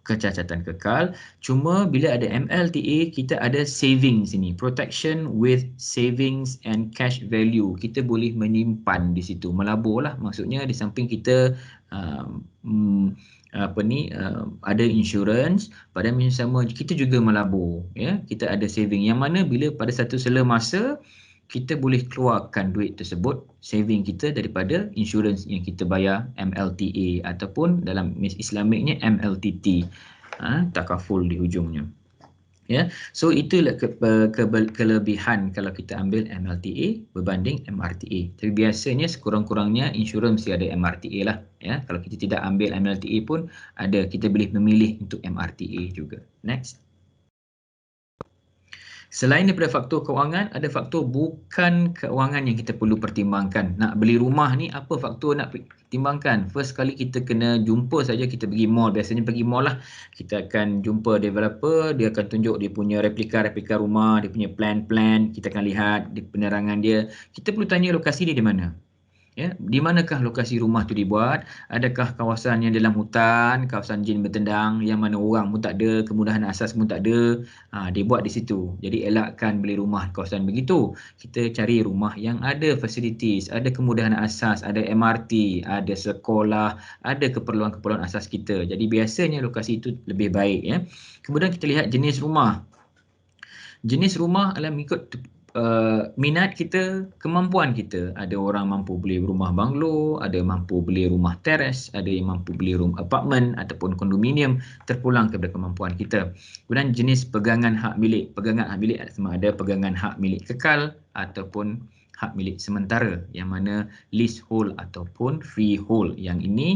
Speaker 2: kecacatan kekal. Cuma bila ada MLTA, kita ada savings ini, protection with savings and cash value. Kita boleh menyimpan di situ, melabur lah. Maksudnya di samping kita ada insurance, pada masa sama kita juga melabur, ya. Kita ada saving yang mana bila pada satu sela masa kita boleh keluarkan duit tersebut, saving kita daripada insurans yang kita bayar, MLTA ataupun dalam Islamicnya MLTT, takaful di hujungnya. Ya, so itulah kelebihan kalau kita ambil MLTA berbanding MRTA. Tapi biasanya sekurang-kurangnya insurans mesti ada MRTA lah, ya. Kalau kita tidak ambil MLTA pun ada, kita boleh memilih untuk MRTA juga. Next. Selain daripada faktor kewangan, ada faktor bukan kewangan yang kita perlu pertimbangkan. Nak beli rumah ni, apa faktor nak pertimbangkan? First kali kita kena jumpa saja, kita pergi mall. Biasanya pergi mall lah. Kita akan jumpa developer, dia akan tunjuk dia punya replika rumah, dia punya plan. Kita akan lihat di penerangan dia. Kita perlu tanya lokasi dia di mana. Ya, di manakah lokasi rumah tu dibuat? Adakah kawasan yang dalam hutan, kawasan jin bertendang, yang mana orang pun tak ada, kemudahan asas pun tak ada, dia buat di situ. Jadi elakkan beli rumah kawasan begitu. Kita cari rumah yang ada facilities, ada kemudahan asas, ada MRT, ada sekolah, ada keperluan-keperluan asas kita. Jadi biasanya lokasi itu lebih baik, ya. Kemudian kita lihat jenis rumah. Jenis rumah adalah mengikut minat kita, kemampuan kita. Ada orang mampu beli rumah banglo, ada mampu beli rumah teres, ada yang mampu beli rumah apartmen ataupun kondominium, terpulang kepada kemampuan kita. Kemudian jenis pegangan hak milik. Pegangan hak milik sama ada pegangan hak milik kekal ataupun hak milik sementara, yang mana leasehold ataupun freehold. Yang ini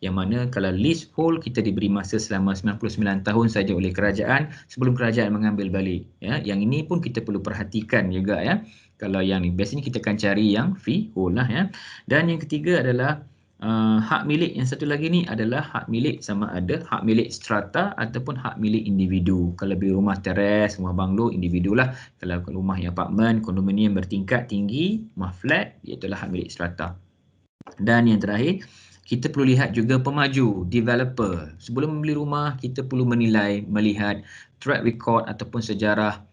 Speaker 2: yang mana kalau leasehold kita diberi masa selama 99 tahun saja oleh kerajaan sebelum kerajaan mengambil balik, ya. Yang ini pun kita perlu perhatikan juga, ya. Kalau yang ni biasanya kita akan cari yang freehold lah, ya. Dan yang ketiga adalah hak milik. Yang satu lagi ni adalah hak milik, sama ada hak milik strata ataupun hak milik individu. Kalau beli rumah teres, rumah banglo, individu lah. Kalau rumah yang apartmen, kondominium bertingkat tinggi, rumah flat, iaitulah hak milik strata. Dan yang terakhir, kita perlu lihat juga pemaju, developer. Sebelum membeli rumah, kita perlu menilai, melihat track record ataupun sejarah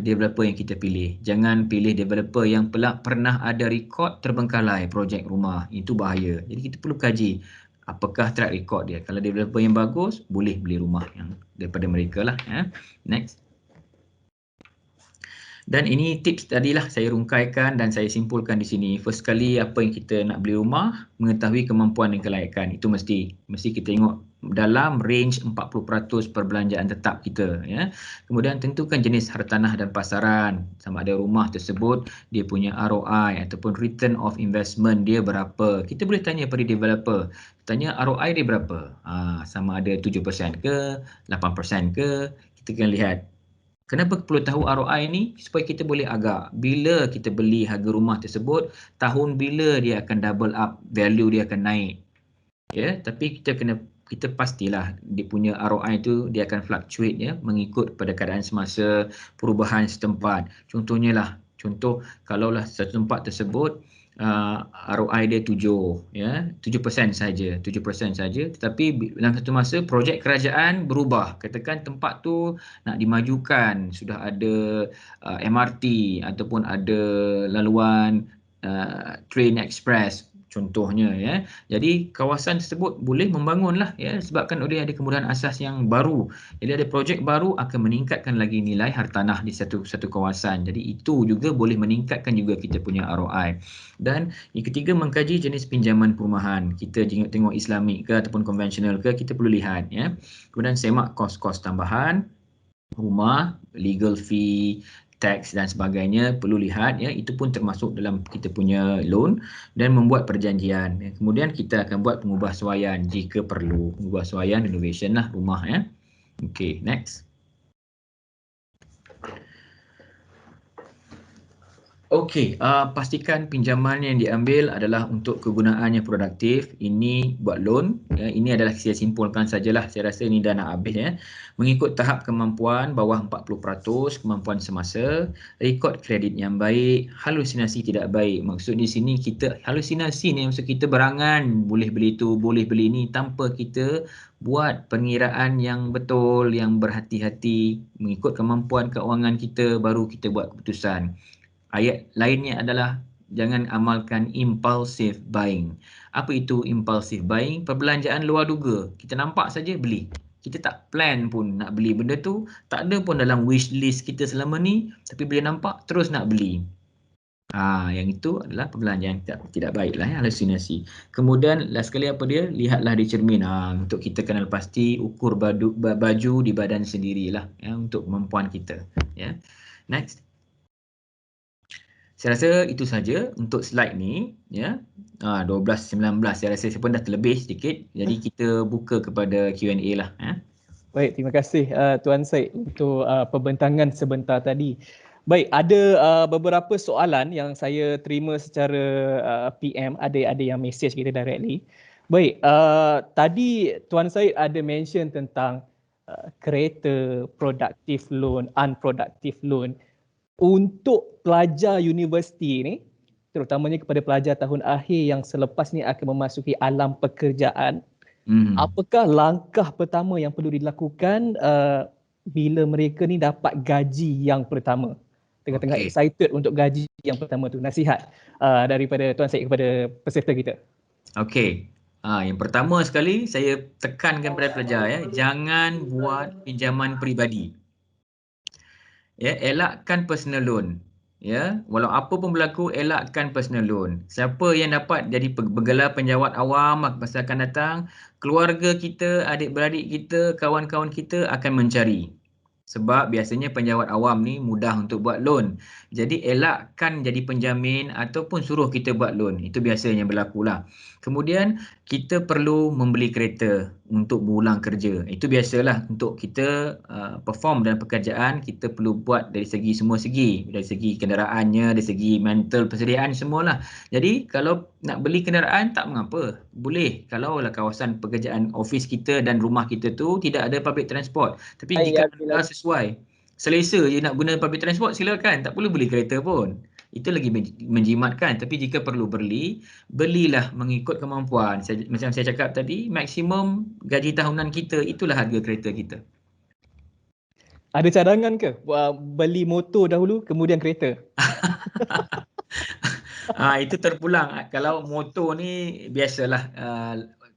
Speaker 2: developer yang kita pilih. Jangan pilih developer yang pernah ada rekod terbengkalai projek rumah. Itu bahaya. Jadi kita perlu kaji apakah track record dia. Kalau developer yang bagus, boleh beli rumah yang daripada mereka lah, ya. Next. Dan ini tips tadilah saya rungkaikan dan saya simpulkan di sini. First kali apa yang kita nak beli rumah, mengetahui kemampuan dan kelayakan. Itu mesti kita tengok dalam range 40% perbelanjaan tetap kita, ya. Kemudian tentukan jenis hartanah dan pasaran, sama ada rumah tersebut dia punya ROI ataupun return of investment dia berapa. Kita boleh tanya pada developer, tanya ROI dia berapa, sama ada 7% ke 8% ke. Kita akan lihat. Kenapa perlu tahu ROI ni? Supaya kita boleh agak bila kita beli harga rumah tersebut, tahun bila dia akan double up, value dia akan naik. Ya, tapi kita pastilah dia punya ROI tu dia akan fluctuate, ya, mengikut pada keadaan semasa, perubahan setempat. Contohnya lah, kalaulah satu tempat tersebut ROI dia 7, ya, 7% saja, 7% saja. Tetapi dalam satu masa projek kerajaan berubah. Katakan tempat tu nak dimajukan, sudah ada MRT ataupun ada laluan train express contohnya, ya. Jadi kawasan tersebut boleh membangunlah, ya, sebabkan dia ada kemudahan asas yang baru. Jadi ada projek baru akan meningkatkan lagi nilai hartanah di satu kawasan. Jadi itu juga boleh meningkatkan juga kita punya ROI. Dan yang ketiga, mengkaji jenis pinjaman perumahan. Kita tengok Islamik ke ataupun konvensional ke, kita perlu lihat, ya. Kemudian semak kos-kos tambahan rumah, legal fee, tax dan sebagainya, perlu lihat, ya. Itu pun termasuk dalam kita punya loan, dan membuat perjanjian. Kemudian kita akan buat pengubahsuaian jika perlu. Pengubahsuaian renovation lah rumah, ya. Okay, next. Okey, pastikan pinjaman yang diambil adalah untuk kegunaan yang produktif. Ini buat loan, ya. Ini adalah saya simpulkan sajalah. Saya rasa ini dah nak habis, ya. Mengikut tahap kemampuan bawah 40% kemampuan semasa, rekod kredit yang baik, halusinasi tidak baik. Maksud di sini kita halusinasi ni maksud kita berangan, boleh beli tu, boleh beli ni tanpa kita buat pengiraan yang betul, yang berhati-hati. Mengikut kemampuan keuangan kita baru kita buat keputusan. Ayat lainnya adalah jangan amalkan impulsive buying. Apa itu impulsive buying? Perbelanjaan luar duga. Kita nampak saja beli. Kita tak plan pun nak beli benda tu, tak ada pun dalam wish list kita selama ni, tapi bila nampak terus nak beli. Yang itu adalah perbelanjaan tidak baiklah, ya, halusinasi. Kemudian last sekali apa dia? Lihatlah di cermin. Untuk kita kenal pasti ukur baju di badan sendirilah, ya, untuk kemampuan kita, ya. Next. Saya rasa itu saja untuk slide ni, ya. 12:19 saya rasa saya pun dah terlebih sedikit. Jadi kita buka kepada Q&A lah, ya.
Speaker 1: Baik, terima kasih Tuan Syed untuk pembentangan sebentar tadi. Baik, ada beberapa soalan yang saya terima secara PM, ada yang message kita directly. Baik, tadi Tuan Syed ada mention tentang kereta, productive loan, unproductive loan. Untuk pelajar universiti ni, terutamanya kepada pelajar tahun akhir yang selepas ni akan memasuki alam pekerjaan, apakah langkah pertama yang perlu dilakukan bila mereka ni dapat gaji yang pertama? Tengah-tengah excited untuk gaji yang pertama tu. Nasihat daripada Tuan Syed kepada peserta kita.
Speaker 2: Okey. Yang pertama sekali saya tekankan kepada pelajar, ya, jangan buat pinjaman peribadi. Ya, elakkan personal loan. Ya, walau apa pun berlaku, elakkan personal loan. Siapa yang dapat jadi bergelar penjawat awam masa akan datang, keluarga kita, adik-beradik kita, kawan-kawan kita akan mencari. Sebab biasanya penjawat awam ni mudah untuk buat loan. Jadi elakkan jadi penjamin ataupun suruh kita buat loan. Itu biasanya berlakulah. Kemudian kita perlu membeli kereta untuk berulang kerja. Itu biasalah untuk kita perform dalam pekerjaan, kita perlu buat dari segi semua segi. Dari segi kenderaannya, dari segi mental persediaan semualah. Jadi kalau nak beli kenderaan tak mengapa. Boleh kalau lah kawasan pekerjaan office kita dan rumah kita tu tidak ada public transport. Tapi jika anda sesuai, selesa je nak guna public transport, silakan. Tak perlu beli kereta pun. Itu lagi menjimatkan. Tapi jika perlu belilah mengikut kemampuan. Macam saya cakap tadi, maksimum gaji tahunan kita, itulah harga kereta kita.
Speaker 1: Ada cadangan ke? Beli motor dahulu, kemudian kereta?
Speaker 2: Itu terpulang. Kalau motor ni biasalah.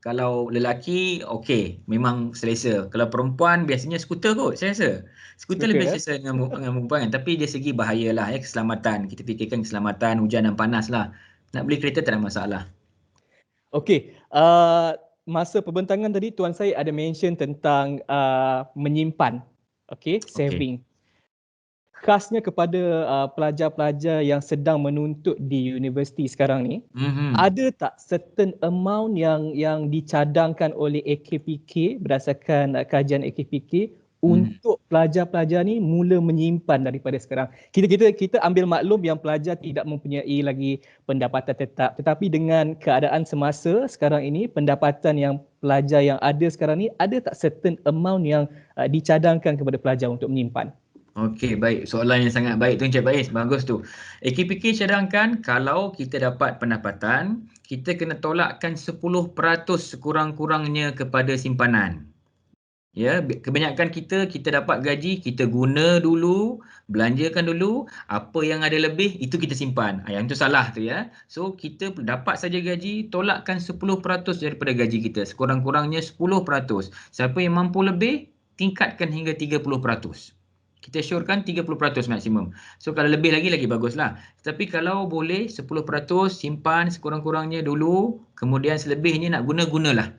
Speaker 2: Kalau lelaki, okey, memang selesa. Kalau perempuan, biasanya skuter kot, saya rasa. Skuter lebih selesa dengan perempuan, tapi dari segi bahayalah, ya, keselamatan. Kita fikirkan keselamatan, hujan dan panas lah. Nak beli kereta tak ada masalah.
Speaker 1: Okey, masa pembentangan tadi Tuan Syed ada mention tentang menyimpan, okey, saving. Khasnya kepada pelajar-pelajar yang sedang menuntut di universiti sekarang ni, ada tak certain amount yang dicadangkan oleh AKPK berdasarkan kajian AKPK untuk pelajar-pelajar ni mula menyimpan daripada sekarang? Kita ambil maklum yang pelajar tidak mempunyai lagi pendapatan tetap, tetapi dengan keadaan semasa sekarang ini, pendapatan yang pelajar yang ada sekarang ni, ada tak certain amount yang dicadangkan kepada pelajar untuk menyimpan?
Speaker 2: Okey, baik. Soalan yang sangat baik tu Encik Faiz. Bagus tu. AKPK cadangkan kalau kita dapat pendapatan, kita kena tolakkan 10% sekurang-kurangnya kepada simpanan. Ya, kebanyakan kita dapat gaji, kita guna dulu, belanjakan dulu, apa yang ada lebih itu kita simpan. Yang tu salah tu ya. So kita dapat saja gaji, tolakkan 10% daripada gaji kita, sekurang-kurangnya 10%. Siapa yang mampu lebih, tingkatkan hingga 30%. Kita syorkan 30% maksimum. So kalau lebih lagi baguslah. Tapi kalau boleh 10% simpan sekurang-kurangnya dulu, kemudian selebihnya nak guna-gunalah.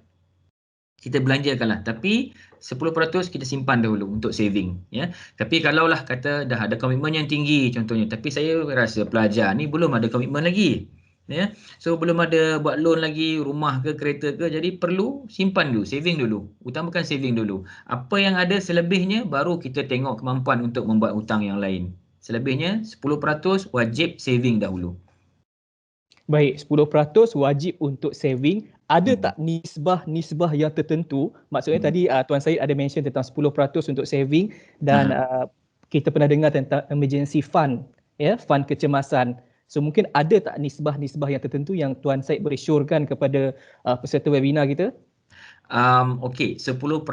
Speaker 2: Kita belanjakanlah, tapi 10% kita simpan dahulu untuk saving ya. Tapi kalaulah kata dah ada komitmen yang tinggi contohnya, tapi saya rasa pelajar ni belum ada komitmen lagi ya. So belum ada buat loan lagi, rumah ke kereta ke, jadi perlu simpan dulu, saving dulu. Utamakan saving dulu. Apa yang ada selebihnya baru kita tengok kemampuan untuk membuat hutang yang lain. Selebihnya 10% wajib saving dahulu.
Speaker 1: Baik, 10% wajib untuk saving. Ada tak nisbah yang tertentu? Maksudnya tadi Tuan Syed ada mention tentang 10% untuk saving dan kita pernah dengar tentang emergency fund, ya, fund kecemasan. So mungkin ada tak nisbah yang tertentu yang Tuan Syed boleh syorkan kepada peserta webinar kita?
Speaker 2: Okey, 10%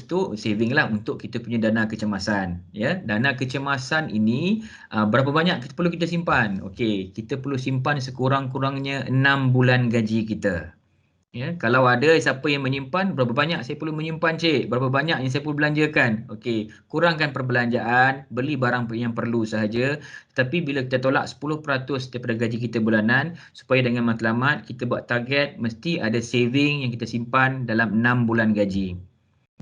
Speaker 2: tu saving lah untuk kita punya dana kecemasan. Ya, dana kecemasan ini berapa banyak perlu kita simpan? Okey, kita perlu simpan sekurang-kurangnya 6 bulan gaji kita. Ya, kalau ada siapa yang menyimpan, berapa banyak saya perlu menyimpan cik? Berapa banyak yang saya perlu belanjakan? Okey, kurangkan perbelanjaan, beli barang yang perlu sahaja. Tapi bila kita tolak 10% daripada gaji kita bulanan, supaya dengan matlamat kita buat target mesti ada saving yang kita simpan dalam 6 bulan gaji.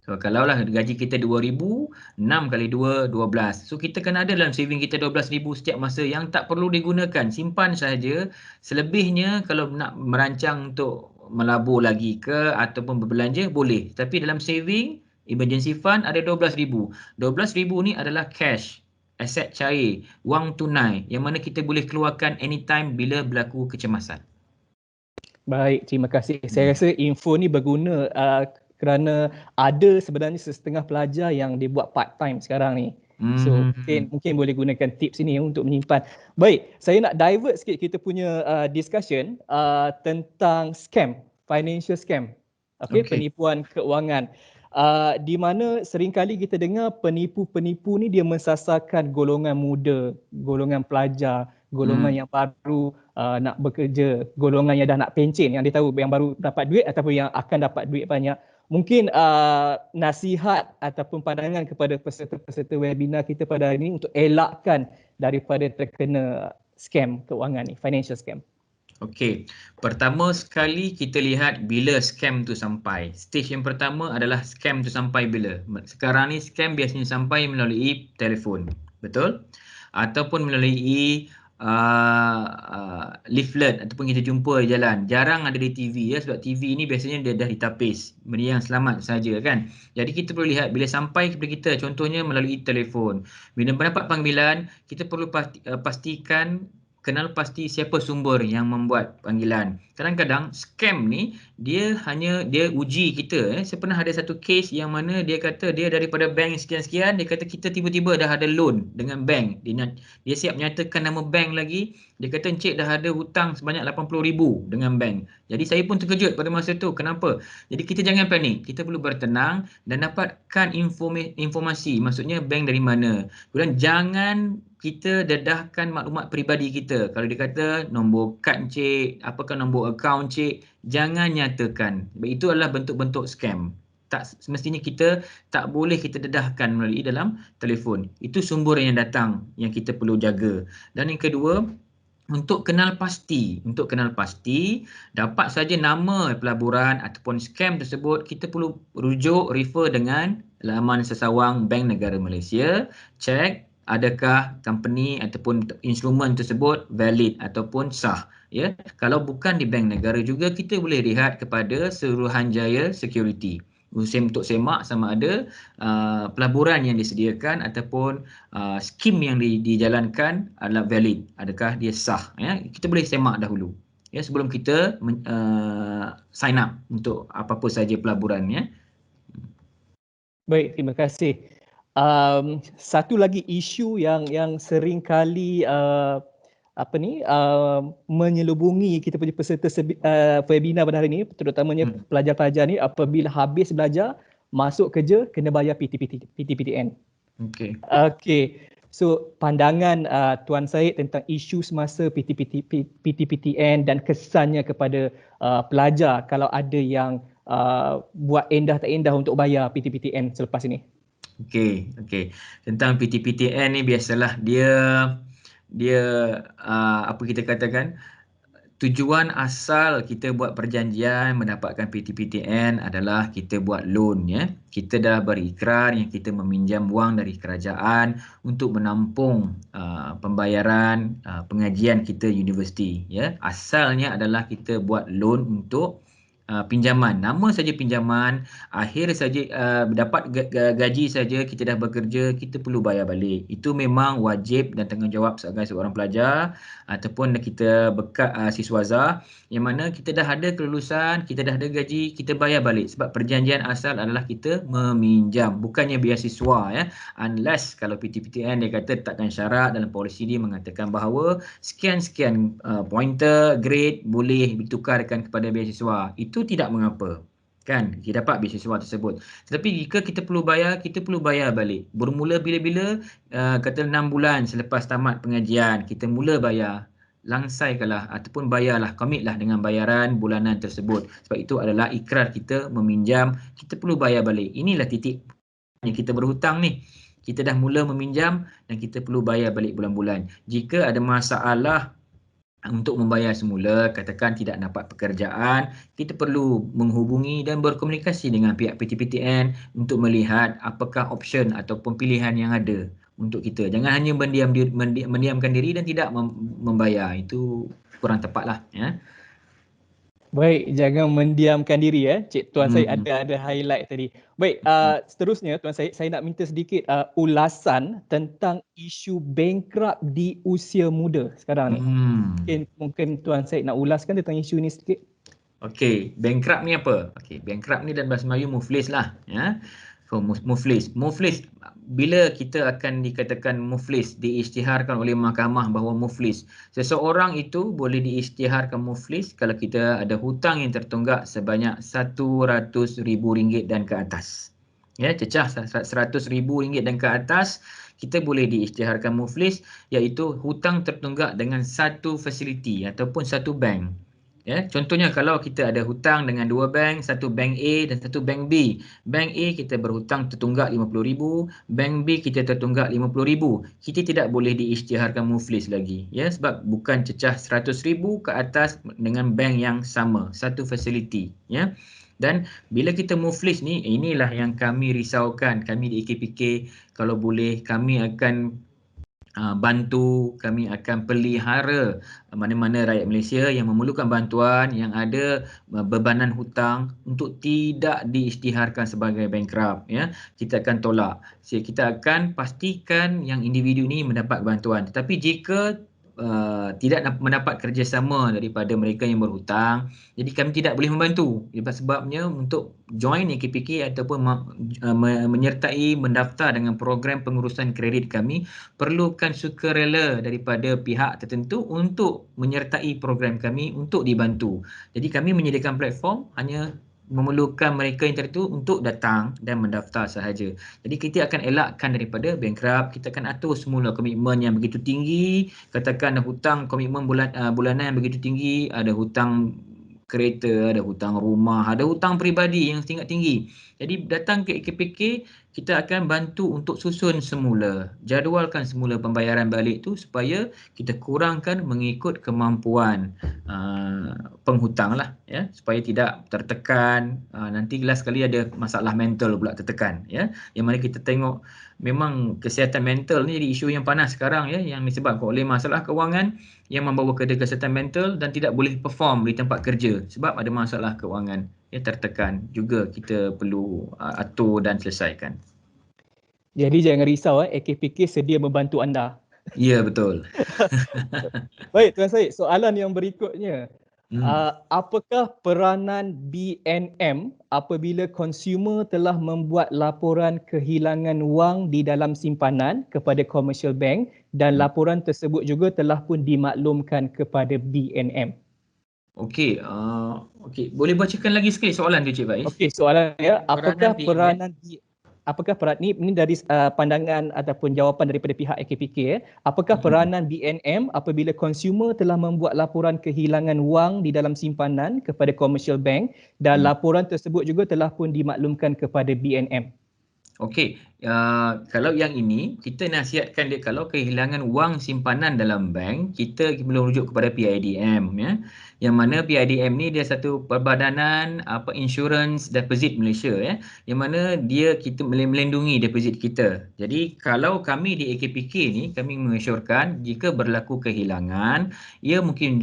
Speaker 2: So, kalaulah gaji kita 2,000, 6 kali 2, 12. So, kita kena ada dalam saving kita 12,000 setiap masa yang tak perlu digunakan. Simpan sahaja. Selebihnya kalau nak merancang untuk melabur lagi ke ataupun berbelanja, boleh. Tapi dalam saving, emergency fund ada 12,000. 12,000 ni adalah cash, aset cair, wang tunai yang mana kita boleh keluarkan anytime bila berlaku kecemasan.
Speaker 1: Baik, terima kasih. Saya rasa info ni berguna kerana ada sebenarnya setengah pelajar yang dia buat part time sekarang ni. So mungkin boleh gunakan tips ini untuk menyimpan. Baik, saya nak divert sikit kita punya discussion tentang scam, financial scam. Okay. Penipuan keuangan. Di mana seringkali kita dengar penipu-penipu ni dia mensasarkan golongan muda, golongan pelajar, golongan yang baru nak bekerja, golongan yang dah nak pencen, yang dia tahu yang baru dapat duit ataupun yang akan dapat duit banyak. Mungkin nasihat ataupun pandangan kepada peserta-peserta webinar kita pada hari ini untuk elakkan daripada terkena scam keuangan ni, financial scam.
Speaker 2: Okey, pertama sekali kita lihat bila scam tu sampai. Stage yang pertama adalah scam tu sampai bila. Sekarang ni scam biasanya sampai melalui telefon, betul? Ataupun melalui leaflet ataupun kita jumpa di jalan. Jarang ada di TV ya, sebab TV ni biasanya dia dah ditapis. Benda yang selamat saja kan. Jadi kita perlu lihat bila sampai kepada kita, contohnya melalui telefon. Bila mendapat panggilan, kita perlu pastikan, kenal pasti siapa sumber yang membuat panggilan. Kadang-kadang scam ni dia uji kita. Saya pernah ada satu case yang mana dia kata dia daripada bank sekian-sekian, dia kata kita tiba-tiba dah ada loan dengan bank. Dia siap menyatakan nama bank lagi. Dia kata encik dah ada hutang sebanyak 80,000 dengan bank. Jadi saya pun terkejut pada masa tu. Kenapa? Jadi kita jangan panik. Kita perlu bertenang dan dapatkan informasi. Maksudnya bank dari mana. Kemudian jangan kita dedahkan maklumat peribadi kita. Kalau dia kata nombor kad cik, apakah nombor akaun cik, jangan nyatakan. Itu adalah bentuk-bentuk scam. Semestinya kita tak boleh kita dedahkan melalui dalam telefon. Itu sumber yang datang yang kita perlu jaga. Dan yang kedua, untuk kenal pasti, dapat saja nama pelaburan ataupun scam tersebut, kita perlu refer dengan laman sesawang Bank Negara Malaysia, cek adakah company ataupun instrumen tersebut valid ataupun sah. Ya, kalau bukan di bank negara juga kita boleh lihat kepada Suruhanjaya Security. Untuk semak sama ada pelaburan yang disediakan ataupun skim yang dijalankan adalah valid, adakah dia sah. Ya, kita boleh semak dahulu ya sebelum kita sign up untuk apa-apa saja pelaburan ya.
Speaker 1: Baik, terima kasih. Satu lagi isu yang sering kali menyelubungi kita punya peserta webinar pada hari ini, terutamanya pelajar-pelajar ni, apabila habis belajar masuk kerja kena bayar PTPTN. Okey. So pandangan Tuan Syed tentang isu semasa PTPTN dan kesannya kepada pelajar kalau ada yang buat endah tak endah untuk bayar PTPTN selepas ini.
Speaker 2: Okey. Tentang PTPTN ni biasalah dia apa kita katakan, tujuan asal kita buat perjanjian mendapatkan PTPTN adalah kita buat loan, ya. Kita dah berikrar yang kita meminjam wang dari kerajaan untuk menampung pembayaran pengajian kita universiti, ya. Asalnya adalah kita buat loan untuk pinjaman, nama saja pinjaman, akhir saja dapat gaji saja kita dah bekerja, kita perlu bayar balik. Itu memang wajib dan tanggungjawab sebagai seorang pelajar ataupun kita bekat siswaza, yang mana kita dah ada kelulusan, kita dah ada gaji, kita bayar balik. Sebab perjanjian asal adalah kita meminjam, bukannya beasiswa, ya. Unless kalau PTPTN dia kata takkan syarat dalam polisi dia mengatakan bahawa sekian-sekian pointer, grade boleh ditukarkan kepada beasiswa. Itu tidak mengapa, kan, kita dapat beasiswa tersebut. Tetapi jika kita perlu bayar balik. Bermula bila-bila, kata 6 bulan selepas tamat pengajian, kita mula bayar. Langsaikanlah ataupun bayarlah, komitlah dengan bayaran bulanan tersebut. Sebab itu adalah ikrar kita meminjam, kita perlu bayar balik. Inilah titik yang kita berhutang ni. Kita dah mula meminjam dan kita perlu bayar balik bulan-bulan. Jika ada masalah untuk membayar semula, katakan tidak dapat pekerjaan, kita perlu menghubungi dan berkomunikasi dengan pihak PTPTN untuk melihat apakah option ataupun pilihan yang ada untuk kita. Jangan hanya mendiamkan diri dan tidak membayar. Itu kurang tepatlah, ya.
Speaker 1: Baik, jangan mendiamkan diri, ya. Cik Tuan Syed ada highlight tadi. Baik, seterusnya Tuan Syed, saya nak minta sedikit ulasan tentang isu bankrupt di usia muda sekarang ni. Mungkin Tuan Syed nak ulaskan tentang isu ni sedikit.
Speaker 2: Okey, bankrupt ni apa? Okey, bankrupt ni dalam bahasa Melayu muflis lah, ya. So, muflis, bila kita akan dikatakan muflis, diisytiharkan oleh mahkamah bahawa muflis, seseorang itu boleh diisytiharkan muflis kalau kita ada hutang yang tertunggak sebanyak RM100,000 dan ke atas. Ya, cecah RM100,000 dan ke atas, kita boleh diisytiharkan muflis, iaitu hutang tertunggak dengan satu fasiliti ataupun satu bank. Ya, contohnya kalau kita ada hutang dengan dua bank, satu bank A dan satu bank B. Bank A kita berhutang tertunggak RM50,000, bank B kita tertunggak RM50,000. Kita tidak boleh diisytiharkan muflis lagi, ya, sebab bukan cecah RM100,000 ke atas dengan bank yang sama, satu fasiliti, ya. Dan bila kita muflis ni, inilah yang kami risaukan. Kami di AKPK, kalau boleh kami akan bantu, kami akan pelihara mana-mana rakyat Malaysia yang memerlukan bantuan, yang ada bebanan hutang untuk tidak diisytiharkan sebagai bankrupt, ya. Kita akan tolak. Kita akan pastikan yang individu ni mendapat bantuan. Tetapi jika tidak mendapat kerjasama daripada mereka yang berhutang, jadi kami tidak boleh membantu. Sebabnya untuk join AKPK ataupun menyertai mendaftar dengan program pengurusan kredit kami, perlukan sukarela daripada pihak tertentu untuk menyertai program kami untuk dibantu. Jadi kami menyediakan platform, hanya memerlukan mereka yang tertentu untuk datang dan mendaftar sahaja. Jadi kita akan elakkan daripada bankrupt. Kita akan atur semula komitmen yang begitu tinggi. Katakan ada hutang komitmen bulanan yang begitu tinggi, ada hutang kereta, ada hutang rumah, ada hutang peribadi yang tinggi. Jadi datang ke AKPK, kita akan bantu untuk susun semula, jadualkan semula pembayaran balik tu supaya kita kurangkan mengikut kemampuan penghutang lah, ya, supaya tidak tertekan. Nanti last sekali ada masalah mental pula tertekan, ya. Yang mana kita tengok memang kesihatan mental ni jadi isu yang panas sekarang, ya, yang disebabkan oleh masalah kewangan yang membawa kepada kesihatan mental dan tidak boleh perform di tempat kerja sebab ada masalah kewangan, ya, tertekan. Juga kita perlu atur dan selesaikan.
Speaker 1: Jadi jangan risau, AKPK sedia membantu anda.
Speaker 2: Ya, betul.
Speaker 1: Baik Tuan Syed, soalan yang berikutnya. Apakah peranan BNM apabila konsumer telah membuat laporan kehilangan wang di dalam simpanan kepada commercial bank dan laporan tersebut juga telah pun dimaklumkan kepada BNM?
Speaker 2: Okey, boleh bacakan lagi sekali soalan tu Cik Faiz?
Speaker 1: Okey, soalan dia,
Speaker 2: Peranan BNM?
Speaker 1: apakah peranan ini dari pandangan ataupun jawapan daripada pihak AKPK apakah peranan BNM apabila konsumer telah membuat laporan kehilangan wang di dalam simpanan kepada commercial bank dan laporan tersebut juga telah pun dimaklumkan kepada BNM?
Speaker 2: Okey, kalau yang ini kita nasihatkan dia kalau kehilangan wang simpanan dalam bank, kita belum rujuk kepada PIDM ya. Yang mana PIDM ni dia satu perbadanan insurance deposit Malaysia ya. Yang mana dia kita melindungi deposit kita. Jadi kalau kami di AKPK ni kami mengesyorkan jika berlaku kehilangan, ia mungkin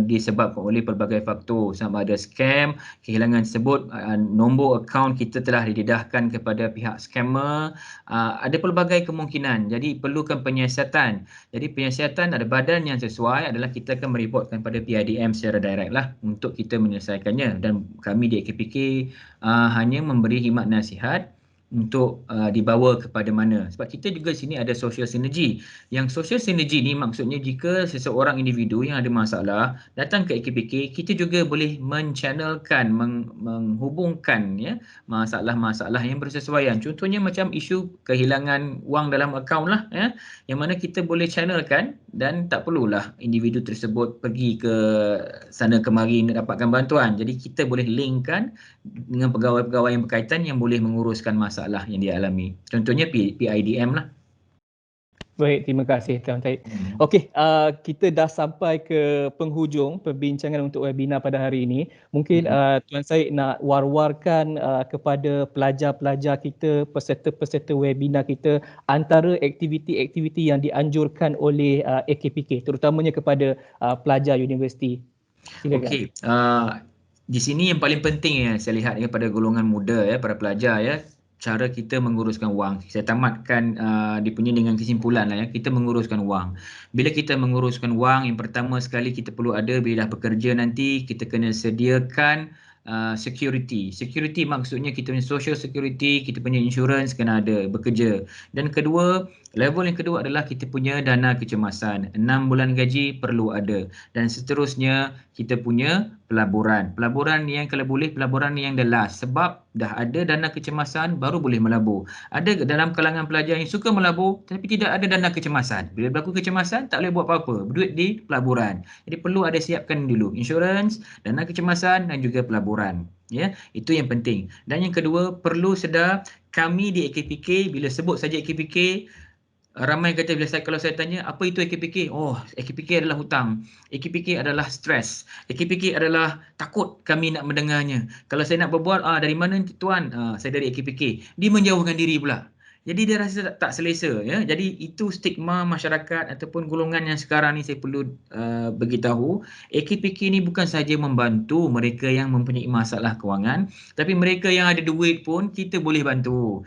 Speaker 2: disebabkan oleh pelbagai faktor sama ada scam, kehilangan tersebut nombor akaun kita telah didedahkan kepada pihak scammer, ada pelbagai kemungkinan. Jadi perlukan penyiasatan. Jadi penyiasatan ada badan yang sesuai adalah kita akan mereportkan pada PIDM secara direct lah untuk kita menyelesaikannya, dan kami di AKPK hanya memberi khidmat nasihat untuk dibawa kepada mana. Sebab kita juga sini ada social synergy. Yang social synergy ni maksudnya jika seseorang individu yang ada masalah datang ke AKPK, kita juga boleh menchannelkan, menghubungkan ya masalah-masalah yang bersesuaian. Contohnya macam isu kehilangan wang dalam akaun lah ya, yang mana kita boleh channelkan dan tak perlulah individu tersebut pergi ke sana kemari nak dapatkan bantuan. Jadi kita boleh linkkan dengan pegawai-pegawai yang berkaitan yang boleh menguruskan masalah yang dia alami. Contohnya PIDM lah.
Speaker 1: Baik, terima kasih Tuan Syed. Okey, kita dah sampai ke penghujung perbincangan untuk webinar pada hari ini. Mungkin Tuan Syed nak war-warkan kepada pelajar-pelajar kita, peserta-peserta webinar kita antara aktiviti-aktiviti yang dianjurkan oleh AKPK, terutamanya kepada pelajar universiti. Silakan.
Speaker 2: Okey, di sini yang paling penting saya lihat pada golongan muda para pelajar cara kita menguruskan wang. Saya tamatkan dipunya dengan kesimpulan kita menguruskan wang. Bila kita menguruskan wang, yang pertama sekali kita perlu ada bila dah bekerja nanti kita kena sediakan security. Security maksudnya kita punya social security, kita punya insurance kena ada bekerja. Dan kedua, level yang kedua adalah kita punya dana kecemasan. 6 bulan gaji perlu ada. Dan seterusnya kita punya pelaburan. Pelaburan yang kalau boleh pelaburan yang the last, sebab dah ada dana kecemasan baru boleh melabur. Ada dalam kalangan pelajar yang suka melabur tapi tidak ada dana kecemasan. Bila berlaku kecemasan tak boleh buat apa-apa. Berduit di pelaburan. Jadi perlu ada siapkan dulu insurans, dana kecemasan dan juga pelaburan. Ya, itu yang penting. Dan yang kedua, perlu sedar kami di AKPK bila sebut saja AKPK, ramai kata kalau saya tanya apa itu AKPK? Oh, AKPK adalah hutang. AKPK adalah stres. AKPK adalah takut kami nak mendengarnya. Kalau saya nak berbual, dari mana tuan? Saya dari AKPK. Dia menjauhkan diri pula. Jadi dia rasa tak selesa ya. Jadi itu stigma masyarakat ataupun golongan yang sekarang ni saya perlu beritahu. AKPK ni bukan saja membantu mereka yang mempunyai masalah kewangan, tapi mereka yang ada duit pun kita boleh bantu.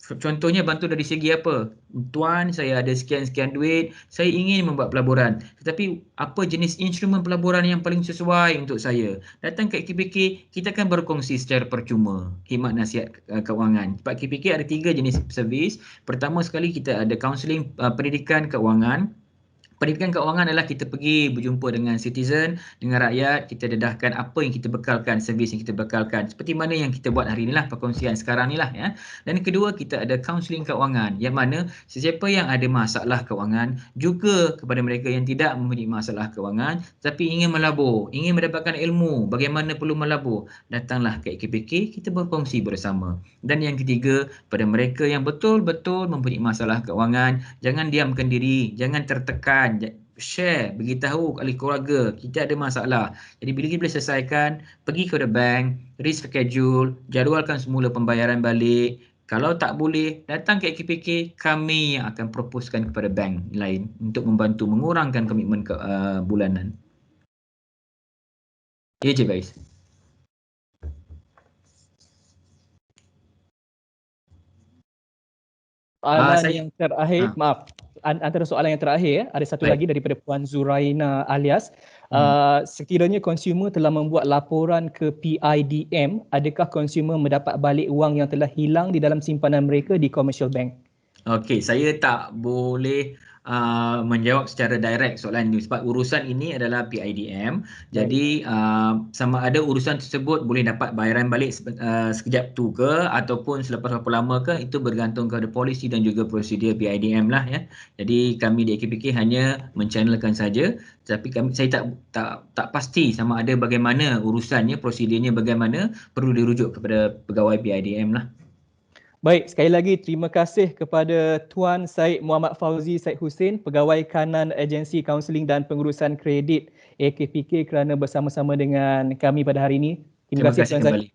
Speaker 2: Contohnya bantu dari segi apa? Tuan, saya ada sekian-sekian duit, saya ingin membuat pelaburan. Tetapi apa jenis instrumen pelaburan yang paling sesuai untuk saya? Datang ke AKPK, kita akan berkongsi secara percuma khidmat nasihat kewangan. Sebab AKPK ada 3 jenis servis. Pertama sekali kita ada kaunseling pendidikan kewangan. Pendidikan keuangan adalah kita pergi berjumpa dengan citizen, dengan rakyat, kita dedahkan apa yang kita bekalkan, servis yang kita bekalkan. Seperti mana yang kita buat hari inilah, perkongsian sekarang inilah ya. Dan kedua, kita ada kaunseling keuangan yang mana sesiapa yang ada masalah keuangan, juga kepada mereka yang tidak mempunyai masalah keuangan tapi ingin melabur, ingin mendapatkan ilmu bagaimana perlu melabur, datanglah ke AKPK, kita berkongsi bersama. Dan yang ketiga, pada mereka yang betul-betul mempunyai masalah keuangan, jangan diamkan diri, jangan tertekan, share, beritahu ahli keluarga kita ada masalah. Jadi bila kita boleh selesaikan, pergi ke the bank, reschedule, jadualkan semula pembayaran balik. Kalau tak boleh, datang ke AKPK, kami yang akan proposekan kepada bank lain untuk membantu mengurangkan komitmen bulanan. Ya, Cik Faiz.
Speaker 1: Soalan yang terakhir, maaf. antara soalan yang terakhir, ada satu
Speaker 2: Baik.
Speaker 1: lagi daripada Puan Zuraina alias,
Speaker 2: Hmm.
Speaker 1: sekiranya konsumer telah membuat laporan ke PIDM, adakah konsumer mendapat balik wang yang telah hilang di dalam simpanan mereka di commercial bank?
Speaker 2: Okey, saya tak boleh menjawab secara direct soalan ini sebab urusan ini adalah PIDM.
Speaker 1: Baik.
Speaker 2: Jadi sama ada urusan tersebut boleh dapat bayaran balik sekejap tu ke ataupun selepas berapa lama ke, itu bergantung kepada polisi dan juga prosedur PIDM lah ya. Jadi kami di AKPK hanya menchannelkan saja, tapi saya tak pasti sama ada bagaimana urusannya, prosedurnya bagaimana, perlu dirujuk kepada pegawai PIDM lah.
Speaker 1: Baik, sekali lagi terima kasih kepada Tuan Syed Muhammad Fauzi Syed Hussein, Pegawai Kanan Agensi Kaunseling dan Pengurusan Kredit AKPK kerana bersama-sama dengan kami pada hari ini. Terima
Speaker 2: Terima
Speaker 1: kasih
Speaker 2: kasih
Speaker 1: Tuan Syed.
Speaker 2: kembali.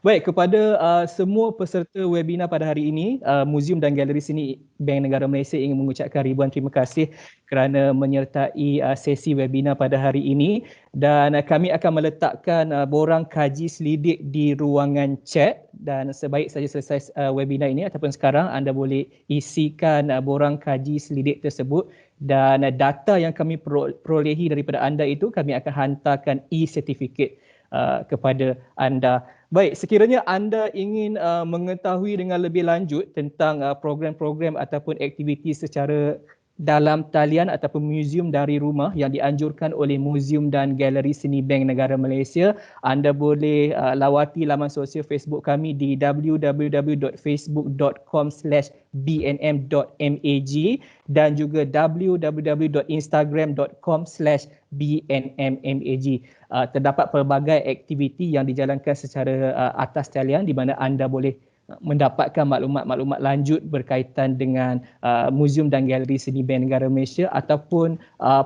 Speaker 1: Baik, kepada semua peserta webinar pada hari ini, Muzium dan Galeri Seni Bank Negara Malaysia ingin mengucapkan ribuan terima kasih kerana menyertai sesi webinar pada hari ini, dan kami akan meletakkan borang kaji selidik di ruangan chat, dan sebaik saja selesai webinar ini ataupun sekarang, anda boleh isikan borang kaji selidik tersebut, dan data yang kami perolehi daripada anda itu kami akan hantarkan e-certificate kepada anda. Baik, sekiranya anda ingin mengetahui dengan lebih lanjut tentang program-program ataupun aktiviti secara dalam talian ataupun muzium dari rumah yang dianjurkan oleh Muzium dan Galeri Seni Bank Negara Malaysia, anda boleh lawati laman sosial Facebook kami di www.facebook.com/bnm.mag dan juga www.instagram.com/bnmmag. Terdapat pelbagai aktiviti yang dijalankan secara atas talian di mana anda boleh mendapatkan maklumat-maklumat lanjut berkaitan dengan Muzium dan Galeri Seni Bank Negara Malaysia ataupun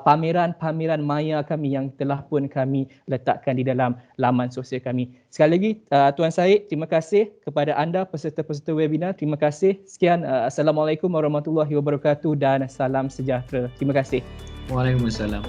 Speaker 1: pameran-pameran maya kami yang telah pun kami letakkan di dalam laman sosial kami. Sekali lagi, Tuan Syed, terima kasih kepada anda peserta-peserta webinar. Terima kasih. Sekian. Assalamualaikum warahmatullahi wabarakatuh dan salam sejahtera. Terima kasih.
Speaker 2: Waalaikumsalam.